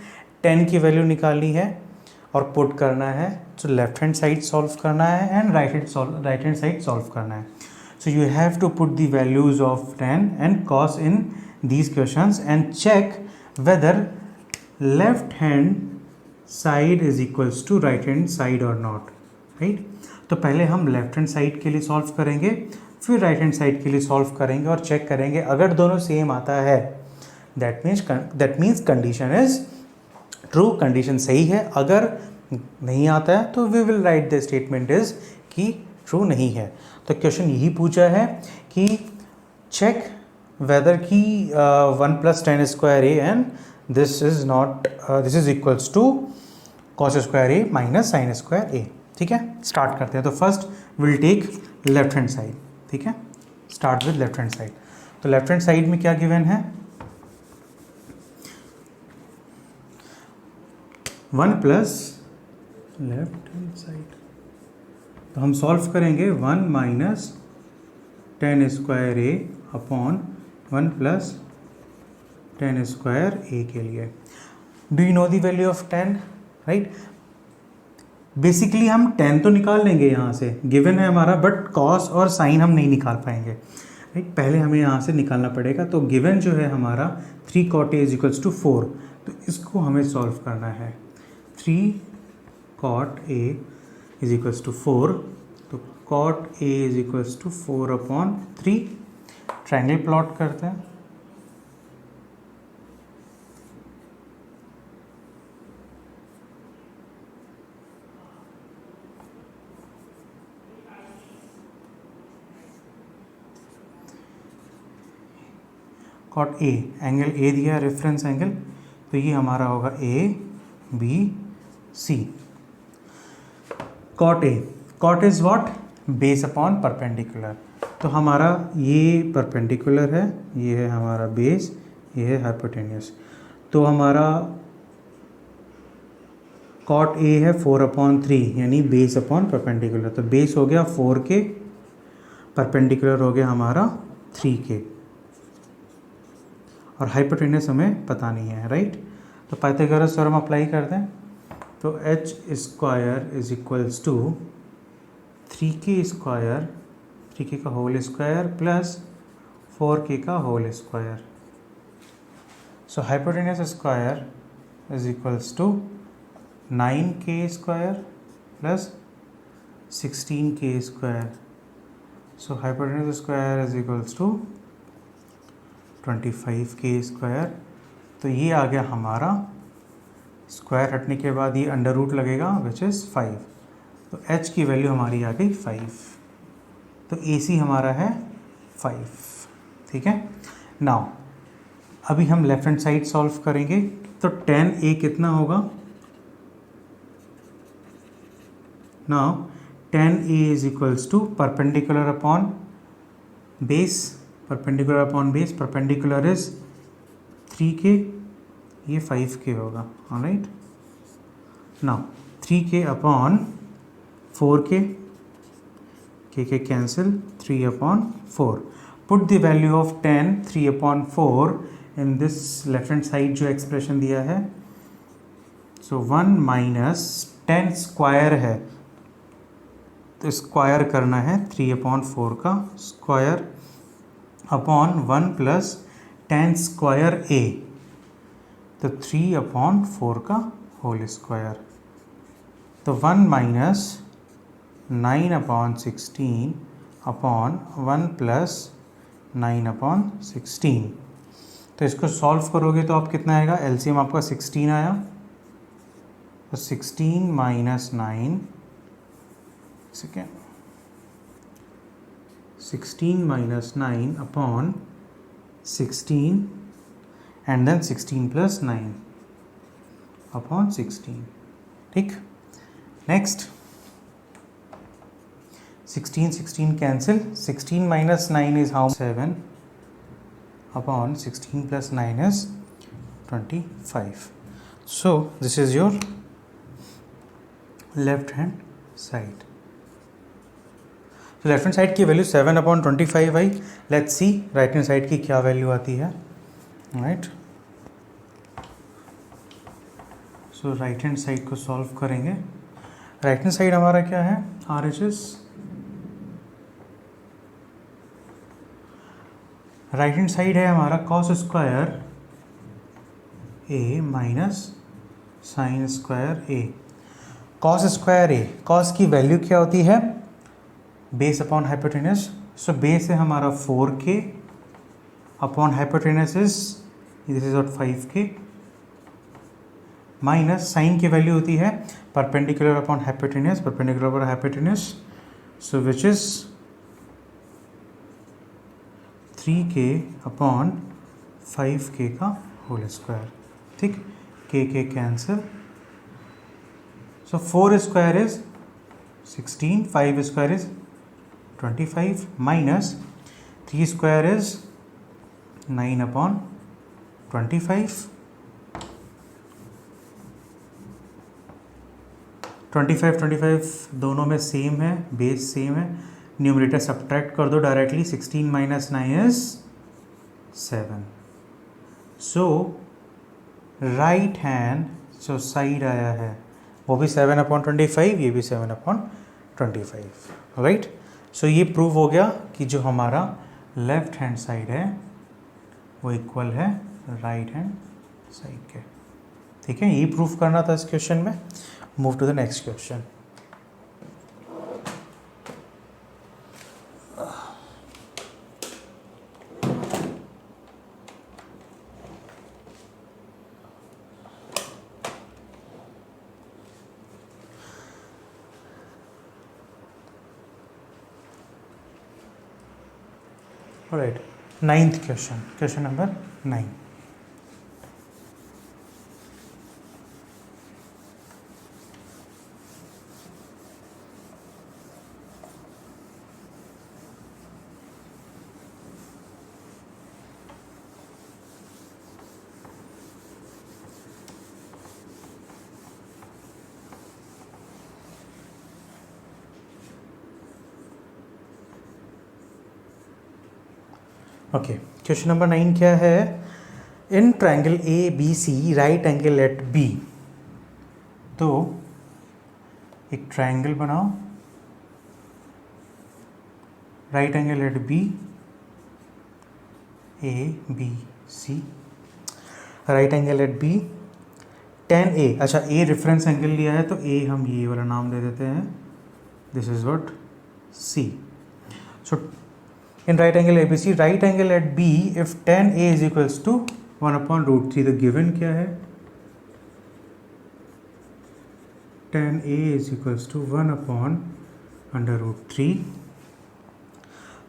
10 की वैल्यू निकालनी है और पुट करना है। तो लेफ्ट हैंड साइड सॉल्व करना है and right hand side solve करना है। So you have to put the values of tan and cos in these questions and check whether left hand side is equals to right hand side और not, right. तो पहले हम left hand side के लिए solve करेंगे, फिर right hand side के लिए सॉल्व करेंगे और चेक करेंगे अगर दोनों सेम आता है that means condition is true, condition सही है। अगर नहीं आता है तो we will write the statement is कि ट्रू नहीं है। तो क्वेश्चन यही पूछा है कि चेक वेदर की 1 plus tan square A and this is equals to cos square A minus sine square A। ठीक है, स्टार्ट करते हैं। तो first will take left hand side, ठीक है, start with left hand side. तो लेफ्ट हैंड साइड में क्या गिवन है? 1 प्लस लेफ्ट हैंड साइड, तो हम सॉल्व करेंगे 1 minus tan square A upon 1 plus tan square A के लिए। Do you know the value of tan, right. Basically हम tan तो निकाल लेंगे यहाँ से, गिवन है हमारा, बट cos और sin हम नहीं निकाल पाएंगे, राइट। पहले हमें यहाँ से निकालना पड़ेगा। तो गिवन जो है हमारा 3 cot A is equals to 4, तो इसको हमें सॉल्व करना है। 3 cot A is equals to 4, तो cot A is equals to 4/3। Triangle plot करते हैं। cot A, एंगल A दिया रेफरेंस एंगल, तो ये हमारा होगा ABC। cot is what? Base upon perpendicular. तो हमारा ये परपेंडिकुलर है, ये है हमारा बेस, ये है हाइपोटेन्यूस। तो हमारा cot A है 4/3 यानी बेस अपॉन परपेंडिकुलर। तो बेस हो गया 4 के, परपेंडिकुलर हो गया हमारा 3 के, और हाइपोटेन्यूस हमें पता नहीं है, राइट। तो पाइथागोरस थ्योरम अप्लाई करते हैं। तो h square is equals to 3k square, 3k का होल स्क्वायर प्लस 4k का whole square. So hypotenuse square is equals to 9k square plus 16k square. So hypotenuse square is equals to 25k square. तो ये आ गया हमारा, square हटने के बाद ये अंडर रूट लगेगा विच इज़ 5. तो h की वैल्यू हमारी आ गई 5. तो AC हमारा है 5. ठीक है. नाउ अभी हम लेफ्ट हैंड साइड सॉल्व करेंगे. तो 10A कितना होगा? Now 10A is equals to perpendicular upon base. Perpendicular upon base, perpendicular is 3k, ये 5k होगा. Alright. Now 3k upon 4k, k cancel, 3 upon 4. Put the value of 10 3 upon 4 in this left hand side जो expression दिया है. सो 1 minus 10 square है, तो square करना है 3 upon 4 का square upon 1 plus 10 square a, तो 3 अपॉन 4 का होल स्क्वायर. तो 1 minus 9 upon 16 upon 1 plus 9 upon 16. तो इसको सॉल्व करोगे तो आप कितना आएगा? एलसीएम आपका 16 आया. तो 16 minus 9, second, 16 minus 9 upon 16 and then 16 plus 9 upon 16. ठीक. Next 16 cancel, 16 minus 9 is how? 7 upon 16 plus 9 is 25. So this is your left hand side. तो लेफ्ट हैंड साइड की वैल्यू 7 अपॉन 25 आई. Let's see right hand side की क्या वैल्यू आती है. Right. So right hand side को सॉल्व करेंगे. राइट हैंड साइड हमारा क्या है? RHS. राइट हैंड साइड है हमारा cos square a minus sine square a. Cos square a, cos की वैल्यू क्या होती है? Base upon hypotenuse. So base है हमारा 4k upon hypotenuse is this is 5k minus sine की वैल्यू होती है perpendicular upon hypotenuse, perpendicular upon hypotenuse. So which is 3k upon 5k का होल स्क्वायर. ठीक. k cancel. So 4 square is 16, 5 square is 25 minus 3 square is 9 upon 25. 25 दोनों में same है, base same है. न्यूमरेटर सब्ट्रैक्ट कर दो directly. 16 minus 9 is 7. So right hand जो side आया है वो भी 7 अपॉन 25, ये भी 7 अपॉन 25. राइट. सो ये प्रूव हो गया कि जो हमारा लेफ्ट हैंड साइड है वो इक्वल है राइट हैंड साइड के. ठीक है. ये प्रूव करना था इस क्वेश्चन में. Move to the next question. Alright, 9th question, question number 9. Okay. Question number 9 क्या है? In triangle A B C right angle at B. तो एक ट्रायंगल बनाओ, right angle at B, A B C. Right angle at B, tan A, अच्छा A reference angle लिया है तो A हम ये वाला नाम दे देते हैं, this is what C. So in right angle ABC, right angle at B, if tan A is equals to 1 upon root 3, the given क्या है, tan A is equals to 1 upon under root 3.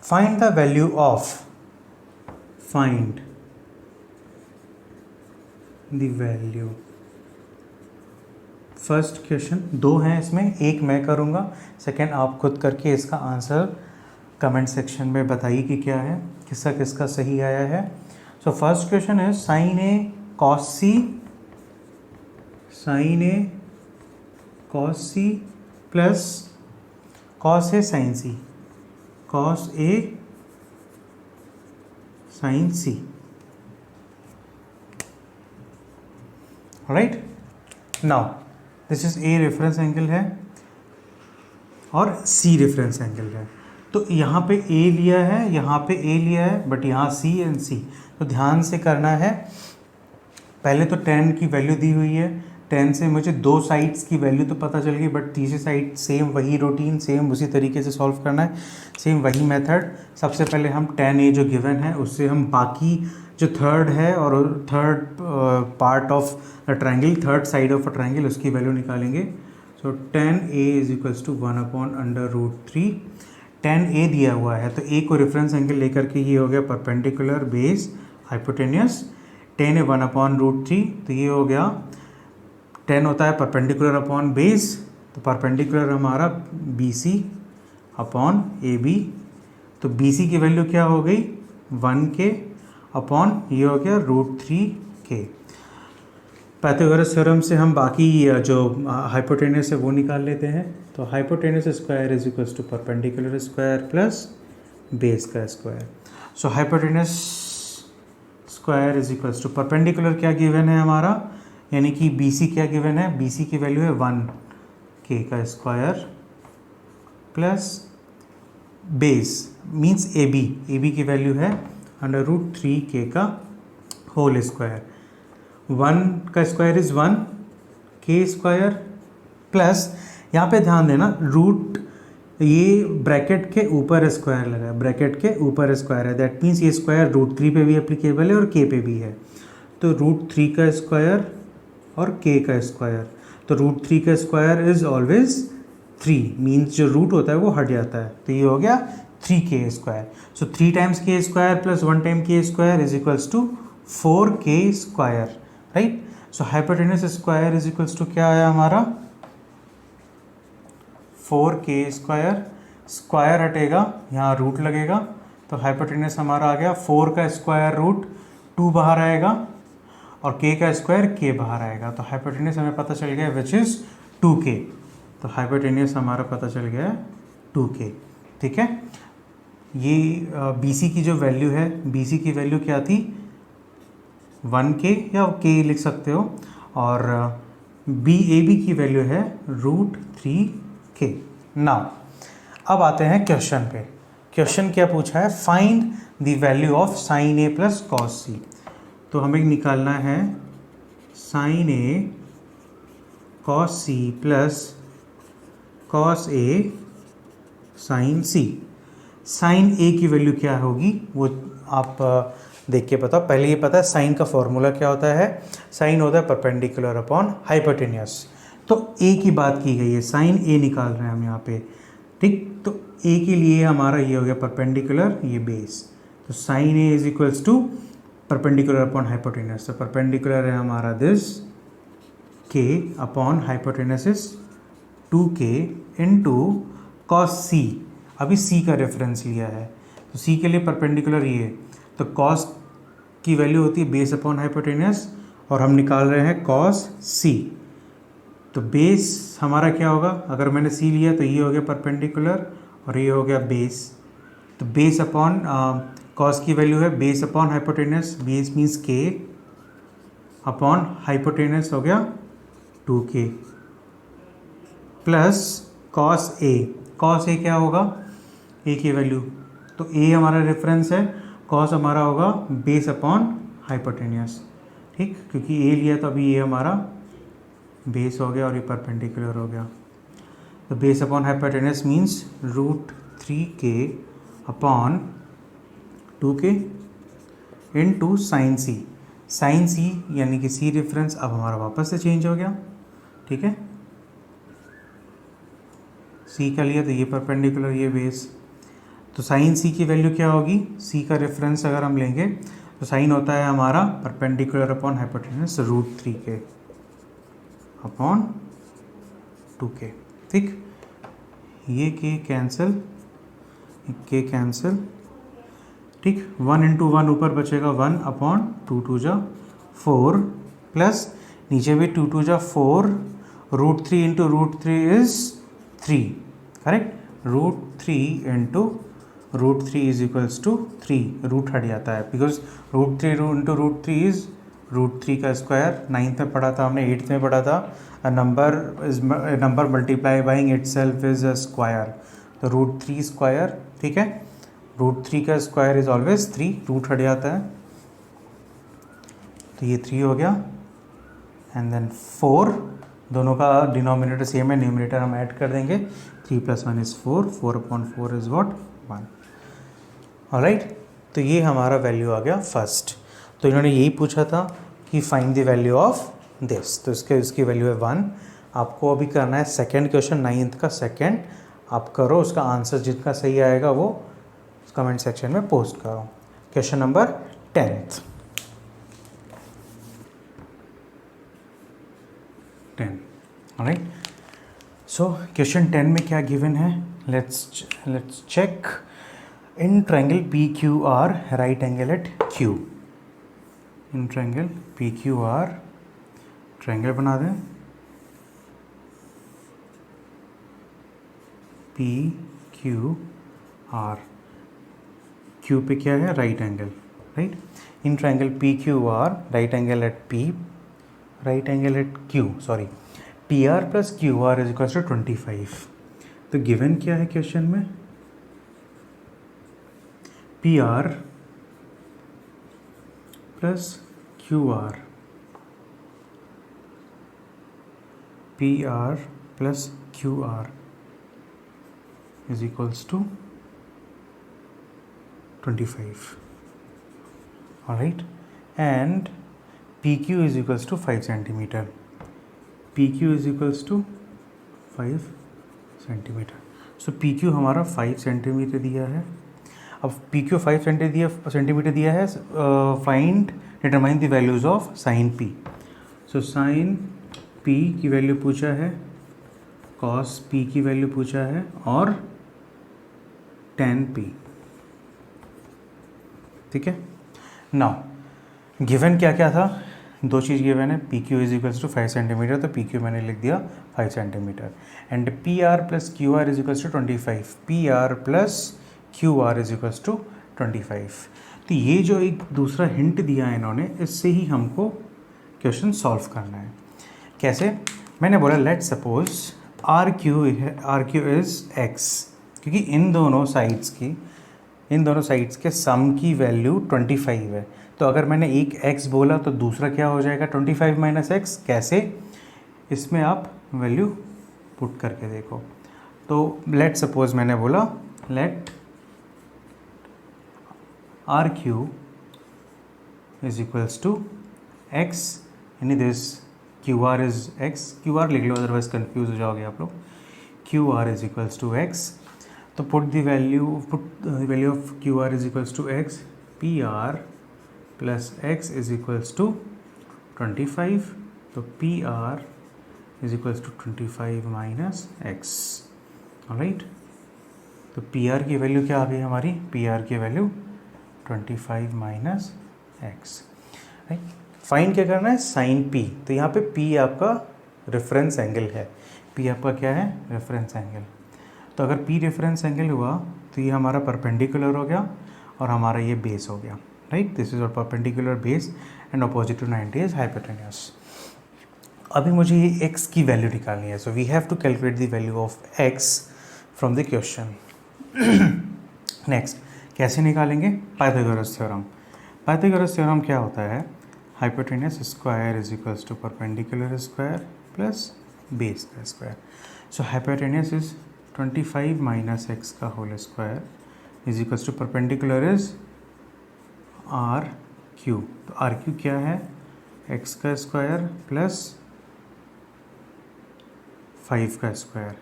Find the value of, find the value, first question, दो हैं इसमें, एक मैं करूँगा, second आप खुद करके इसका आंसर कमेंट सेक्शन में बताइए कि क्या है, किसका किसका सही आया है. सो फर्स्ट क्वेश्चन है sine A cos C, sine A cos C plus cos A sine C, cos A sine C, right. Now this is A reference angle है और सी रेफरेंस एंगल है. तो यहाँ पे A लिया है, यहाँ पे A लिया है, बट यहाँ C एंड C. तो ध्यान से करना है, पहले तो tan की वैल्यू दी हुई है, tan से मुझे दो साइड्स की वैल्यू तो पता चल गई, बट तीसरी साइड सेम वही रूटीन, सेम उसी तरीके से सॉल्व करना है, सेम वही मेथड. सबसे पहले हम tan A जो गिवन है उससे हम बाकी जो थर्ड है और third part of a triangle, third side of a triangle, उसकी वैल्यू निकालेंगे. So tan A is equals to 1 upon under root 3. tan A दिया हुआ है तो A को रेफरेंस एंगल लेकर के ये हो गया perpendicular base hypotenuse. tan A 1 upon root 3, तो ये हो गया, tan होता है परपेंडिकुलर अपॉन बेस, तो परपेंडिकुलर हमारा BC अपॉन AB. तो BC की वैल्यू क्या हो गई 1K अपॉन ये हो गया रूट 3K. पाइथागोरस थ्योरम से हम बाकी जो हाइपोटेनस है वो निकाल लेते हैं. तो hypotenuse square is equals to perpendicular square plus base का square. So hypotenuse square is equals to perpendicular क्या गिवन है हमारा, यानी कि BC क्या गिवन है, BC की वैल्यू है 1K का square plus base means AB की वैल्यू है अंडर रूट 3K का होल स्क्वायर. 1 का square is 1K square plus, यहाँ पे ध्यान देना रूट, ये ब्रैकेट के ऊपर स्क्वायर लगा है, ब्रैकेट के ऊपर स्क्वायर है, दैट मीन्स ये स्क्वायर रूट 3 पे भी एप्लीकेबल है और K पे भी है. तो रूट 3 का स्क्वायर और K का स्क्वायर, तो रूट 3 का स्क्वायर इज ऑलवेज 3, मीन्स जो रूट होता है वो हट जाता है, तो ये हो गया 3K square. So 3 times K square plus 1 time K square is equals to 4K square, right. So hypotenuse square is equals to क्या आया हमारा 4K स्क्वायर, स्क्वायर हटेगा यहाँ रूट लगेगा, तो हाइपोटेनस हमारा आ गया 4 का स्क्वायर रूट 2 बाहर आएगा और K का स्क्वायर K बाहर आएगा. तो हाइपोटेनस हमें पता चल गया विच इज़ 2K. तो हाइपोटेनस हमारा पता चल गया 2K, ठीक है. ये BC की जो वैल्यू है, BC की वैल्यू क्या थी 1K या K लिख सकते हो, और AB की वैल्यू है रूट 3K. नाउ अब आते हैं क्वेश्चन पे. क्वेश्चन क्या पूछा है, find the value of sine A plus cos C. तो हमें निकालना है sine A cos C plus cos A sine C. Sine A की वैल्यू क्या होगी वो आप देख के बताओ. पहले ये पता है साइन का फॉर्मूला क्या होता है, साइन होता है परपेंडिकुलर अपॉन हाइपोटेनियस. तो A की बात की गई है, साइन A निकाल रहे हैं हम यहाँ पे, ठीक. तो A के लिए हमारा ये हो गया परपेंडिकुलर, ये बेस, तो sine A is equals to perpendicular upon hypotenuse. तो परपेंडिकुलर है हमारा this K upon hypotenuse is 2K into cos C. अभी C का रेफरेंस लिया है, तो C के लिए परपेंडिकुलर ये, तो कॉस की वैल्यू होती है बेस अपॉन हाइपोटेनियस, और हम निकाल रहे हैं कॉस C. तो बेस हमारा क्या होगा, अगर मैंने C लिया तो ये हो गया परपेंडिकुलर और ये हो गया बेस. तो बेस अपॉन कॉस की वैल्यू है base upon hypotenuse, base means K upon hypotenuse हो गया 2K plus cos A. Cos A क्या होगा, A की वैल्यू, तो A हमारा रेफरेंस है, कॉस हमारा होगा बेस अपॉन हाइपोटेनियस, ठीक, क्योंकि ए लिया तो अभी ये हमारा बेस हो गया और ये परपेंडिकुलर हो गया। तो base upon hypotenuse means √3k upon 2k into sine C. Sine C यानी कि सी रेफरेंस अब हमारा वापस से चेंज हो गया। ठीक है, सी का लिया तो ये परपेंडिकुलर, ये बेस। तो साइन सी की वैल्यू क्या होगी, सी का रेफरेंस अगर हम लेंगे तो साइन होता है हमारा perpendicular upon hypotenuse √3k upon 2k। ठीक, ये के कैंसिल, के कैंसिल। ठीक, 1 इंटू 1 ऊपर बचेगा 1 अपॉन 2 2 जा 4 प्लस नीचे भी 2 2 जा 4, √3 into √3 is 3, correct. √3 into √3 is equals to 3, root हट जाता है बिकॉज √3 इंटू √3 इज √3 का स्क्वायर। 9th में पढ़ा था हमने, 8th में पढ़ा था, a number multiply buying itself is a square, तो √3 स्क्वायर। ठीक है, √3 का स्क्वायर इज ऑलवेज 3, रूट हट जाता है, तो ये 3 हो गया। एंड देन 4, दोनों का डिनोमिनेटर सेम है, न्यूमरेटर हम ऐड कर देंगे। 3 + 1 is 4, 4 upon 4 is what 1। Alright, तो ये हमारा वैल्यू आ गया फर्स्ट। तो इन्होंने यही पूछा था कि find the value of this, तो इसकी वैल्यू है 1। आपको अभी करना है सेकेंड क्वेश्चन, 9th का सेकेंड। आप करो, उसका आंसर जितना सही आएगा वो कमेंट सेक्शन में पोस्ट करो। Question number 10। Alright, so question 10 में क्या गिवन है, let's check. In triangle P Q R right angle at Q. In triangle P Q R, triangle बना दें, पी क्यू आर, क्यू पे क्या है, right angle, right. In triangle P Q R right angle at P, right angle at Q, sorry, P R plus Q R is equal to 25। तो given क्या है question में, P R plus Q R, P R plus Q R is equals to 25, alright. And P Q is equals to 5 centimetre, P Q is equals to 5 centimetre. So P Q हमारा 5 centimetre दिया है। अब P Q 5 centimetre दिया है, find determine the values of sine P. So sine P की value पूछा है, cos P की वैल्यू पूछा है, और टेन पी। ठीक है, नाउ गिवन क्या क्या था, दो चीज़ गिवन है, P Q is equals to 5 centimetre, तो पी क्यू मैंने लिख दिया 5 centimetre, and P R plus Q R is equals to 25, P R plus Q R is equals to 25। तो ये जो एक दूसरा हिंट दिया है इन्होंने, इससे ही हमको क्वेश्चन सॉल्व करना है। कैसे, मैंने बोला let suppose R Q is x, क्योंकि इन दोनों साइड्स के सम की वैल्यू 25 है। तो अगर मैंने एक x बोला तो दूसरा क्या हो जाएगा 25 माइनस एक्स। कैसे, इसमें आप वैल्यू पुट करके देखो। तो लेट सपोज मैंने बोला let R Q is equals to X, यानी this Q R is X, Q R लिख लो अदरवाइज कंफ्यूज हो जाओगे आप लोग। Q R is equals to X, तो put the value of Q R is equals to X, P R plus X is equals to 25, तो P R is equals to 25 minus X, alright. तो P R की value क्या आ गई हमारी, P R की value 25 minus x, right. Find क्या करना है, साइन पी। तो यहाँ पे पी आपका रेफरेंस एंगल है, पी आपका क्या है, रेफरेंस एंगल। तो अगर पी रेफरेंस एंगल हुआ तो ये हमारा परपेंडिकुलर हो गया और हमारा ये बेस हो गया, राइट। दिस इज और perpendicular base and opposite to 90 is hypotenuse. अभी मुझे ये x की वैल्यू निकालनी है, so we have to calculate the value of x from the question. Next कैसे निकालेंगे, पाइथागोरस थ्योरम। पाइथागोरस थ्योरम क्या होता है, hypotenuse square is equals to perpendicular square plus base का square. So hypotenuse is 25 minus x का whole square is equals to perpendicular is r cube. तो r cube क्या है? x का square plus 5 का स्क्वायर.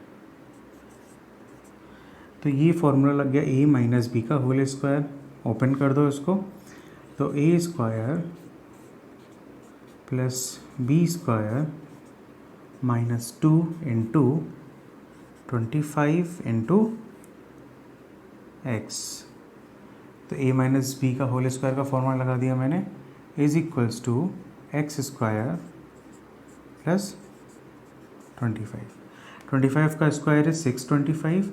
तो ये फॉर्मूला लग गया a माइनस बी का होल स्क्वायर. ओपन कर दो इसको. तो a square plus B square minus 2 into 25 into x. तो a माइनस बी का होल स्क्वायर का फॉर्मूला लगा दिया मैंने. Is equals to x square plus 25 का square is 625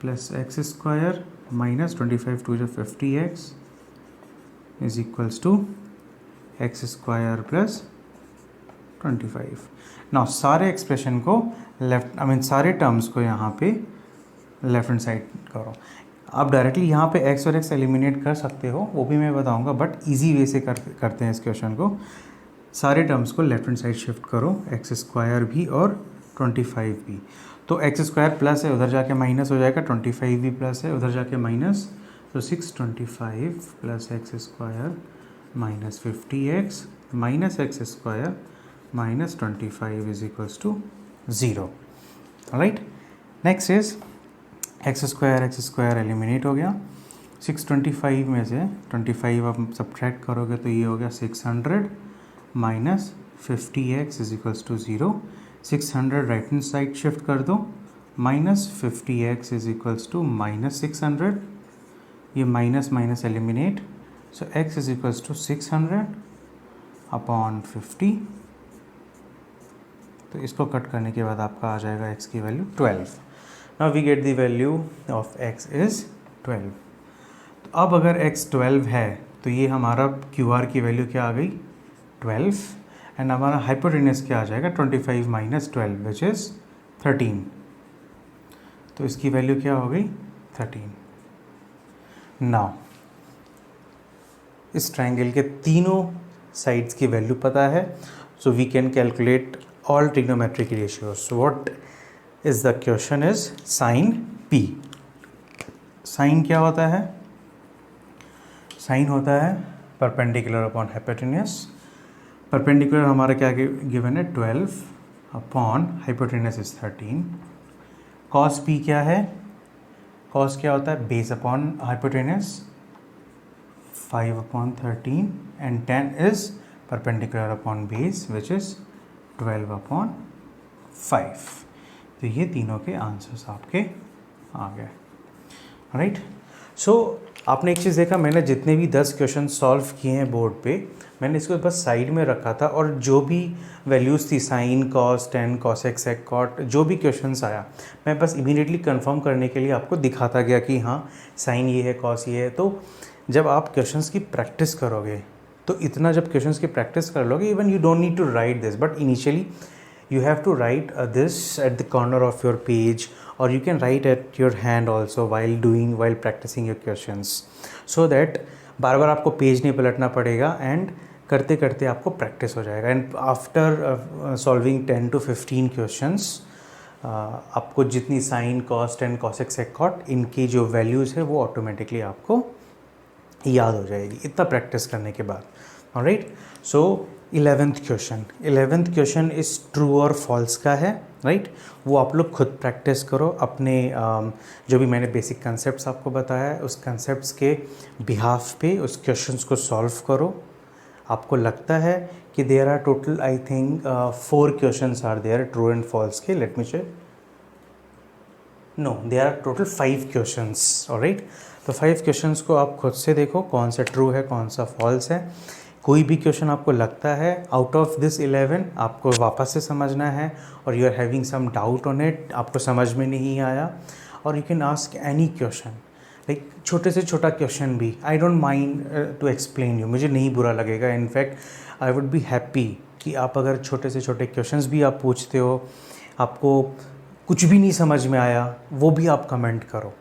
plus x square minus 25 two जो 50x is equals to x square plus 25. Now सारे expression को लेफ्ट सारे टर्म्स को यहाँ पे लेफ्ट हैंड साइड करो. आप डायरेक्टली यहाँ पे x और x एलिमिनेट कर सकते हो, वो भी मैं बताऊँगा, बट इजी वे से करते हैं इस क्वेश्चन को. सारे टर्म्स को लेफ्ट हैंड साइड शिफ्ट करो, एक्स स्क्वायर भी और 25 भी. तो एक्स स्क्वायर प्लस है, उधर जाके माइनस हो जाएगा. 25 भी प्लस है, उधर जाके माइनस. तो 625 plus x square minus 50x minus x square minus 25 is equals to 0. Right. Next is x square eliminate हो गया. 625 में से 25 आप सब्ट्रैक्ट करोगे तो ये हो गया 600 minus 50x is equals to 0. 600 right hand side shift कर दो. Minus 50x is equals to minus 600. ये minus minus eliminate. So x is equals to 600 upon 50. तो इसको कट करने के बाद आपका आ जाएगा x की value 12. Now we get the value of x is 12. तो अब अगर x 12 है तो ये हमारा QR की वैल्यू क्या आ गई? 12. एंड हमारा हाइपोटेनस क्या आ जाएगा? 25 माइनस 12 विच इज़ 13. तो इसकी वैल्यू क्या हो गई? 13. नाउ इस ट्रायंगल के तीनों साइड्स की वैल्यू पता है, so we can calculate all trigonometric ratios. So what is the question is sin P. Sin क्या होता है? Sin होता है perpendicular upon hypotenuse. Perpendicular हमारा क्या given है? 12 upon hypotenuse is 13. Cos P क्या है? Cos क्या होता है? Base upon hypotenuse 5 upon 13 and tan is perpendicular upon base which is 12 upon 5. तो ये तीनों के आंसर्स आपके आ गए. राइट. सो आपने एक चीज़ देखा, मैंने जितने भी 10 क्वेश्चन सॉल्व किए हैं बोर्ड पे, मैंने इसको बस साइड में रखा था और जो भी वैल्यूज़ थी sine, cos, tan, cosec, sec, cot, जो भी क्वेश्चंस आया मैं बस इमीडिएटली कंफर्म करने के लिए आपको दिखाता गया कि हाँ साइन ये है, कॉस ये है. तो जब आप क्वेश्चंस की प्रैक्टिस करोगे तो इतना जब क्वेश्चंस की प्रैक्टिस कर लोगे, even you don't need to write this, but initially you have to write this at the corner of your page, or you can write at your hand also while practicing your questions, so that बार बार आपको page नहीं पलटना पड़ेगा and करते करते आपको practice हो जाएगा. And after solving 10 to 15 questions आपको जितनी sine, cos, tan, cosec, sec, cot इनकी जो वैल्यूज़ है वो ऑटोमेटिकली आपको याद हो जाएगी इतना प्रैक्टिस करने के बाद. ऑलराइट. सो 11th क्वेश्चन इस ट्रू और फॉल्स का है. राइट. वो आप लोग खुद प्रैक्टिस करो अपने जो भी मैंने बेसिक कंसेप्ट्स आपको बताया है उस कंसेप्ट्स के बिहाफ पे उस क्वेश्चंस को सॉल्व करो. आपको लगता है कि there are total I think 4 questions are there true and false के. Let me check. No, there are total 5 questions. Alright. तो 5 क्वेश्चंस को आप खुद से देखो कौन सा ट्रू है कौन सा फॉल्स है. कोई भी क्वेश्चन आपको लगता है आउट ऑफ दिस 11 आपको वापस से समझना है और you are having some doubt on it, आपको समझ में नहीं आया, और you can ask any question. Like छोटे से छोटा क्वेश्चन भी, I don't mind to explain you, मुझे नहीं बुरा लगेगा. In fact I would be happy कि आप अगर छोटे से छोटे क्वेश्चंस भी आप पूछते हो, आपको कुछ भी नहीं समझ में आया, वो भी आप कमेंट करो.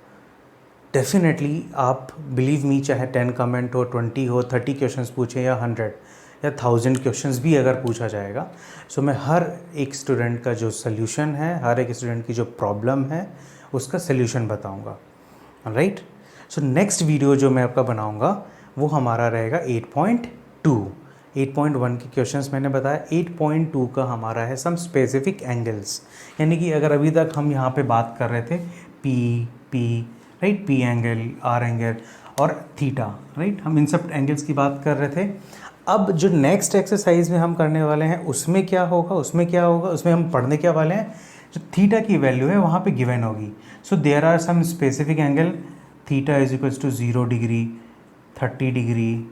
डेफिनेटली आप बिलीव मी, चाहे 10 कमेंट हो, 20 हो, 30 क्वेश्चंस पूछें या 100, या 1000 क्वेश्चंस भी अगर पूछा जाएगा, सो मैं हर एक स्टूडेंट का जो सोल्यूशन है, हर एक स्टूडेंट की जो प्रॉब्लम है उसका सोल्यूशन बताऊंगा, राइट। सो नेक्स्ट वीडियो जो मैं आपका बनाऊंगा वो हमारा रहेगा 8.2। 8.1 के क्वेश्चंस मैंने बताया, 8.2 का हमारा है सम स्पेसिफिक एंगल्स, यानी कि अगर अभी तक हम यहाँ पे बात कर रहे थे P right, P angle, R angle और थीटा, राइट, हम इन सब एंगल्स की बात कर रहे थे। अब जो नेक्स्ट एक्सरसाइज में हम करने वाले हैं उसमें क्या होगा, उसमें हम पढ़ने क्या वाले हैं, जो थीटा की वैल्यू है वहाँ पे गिवन होगी। So there are some specific angle, theta is equals to 0 degree, 30 degree,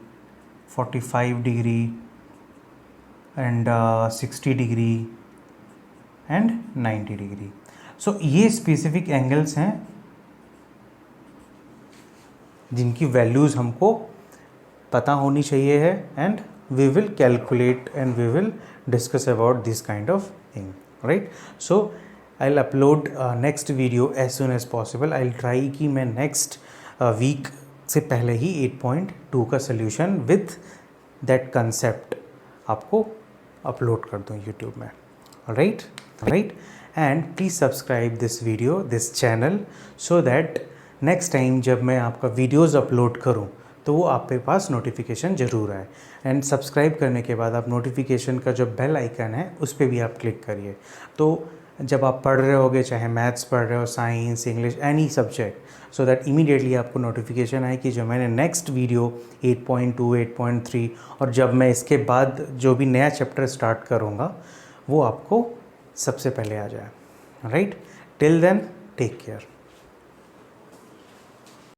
45 degree and 60 degree and 90 degree. So ये स्पेसिफिक एंगल्स हैं जिनकी वैल्यूज़ हमको पता होनी चाहिए है, and we will calculate and we will discuss about this kind of thing, right. So I will upload next video as soon as possible. I will try कि मैं नेक्स्ट वीक से पहले ही 8.2 का सोल्यूशन विथ दैट कंसेप्ट आपको अपलोड कर दूँ यूट्यूब में, right. And please subscribe this video, this channel, so that next time जब मैं आपका वीडियोज़ अपलोड करूं तो वो आपके पास नोटिफिकेशन ज़रूर आए। एंड सब्सक्राइब करने के बाद आप नोटिफिकेशन का जो बेल आइकन है उस पर भी आप क्लिक करिए, तो जब आप पढ़ रहे होगे, चाहे मैथ्स पढ़ रहे हो, science, English, any subject, so that immediately आपको नोटिफिकेशन आए कि जो मैंने नेक्स्ट वीडियो 8.2, 8.3 और जब मैं इसके बाद जो भी नया चैप्टर स्टार्ट करूँगा वो आपको सबसे पहले आ जाए, right. Till then take care.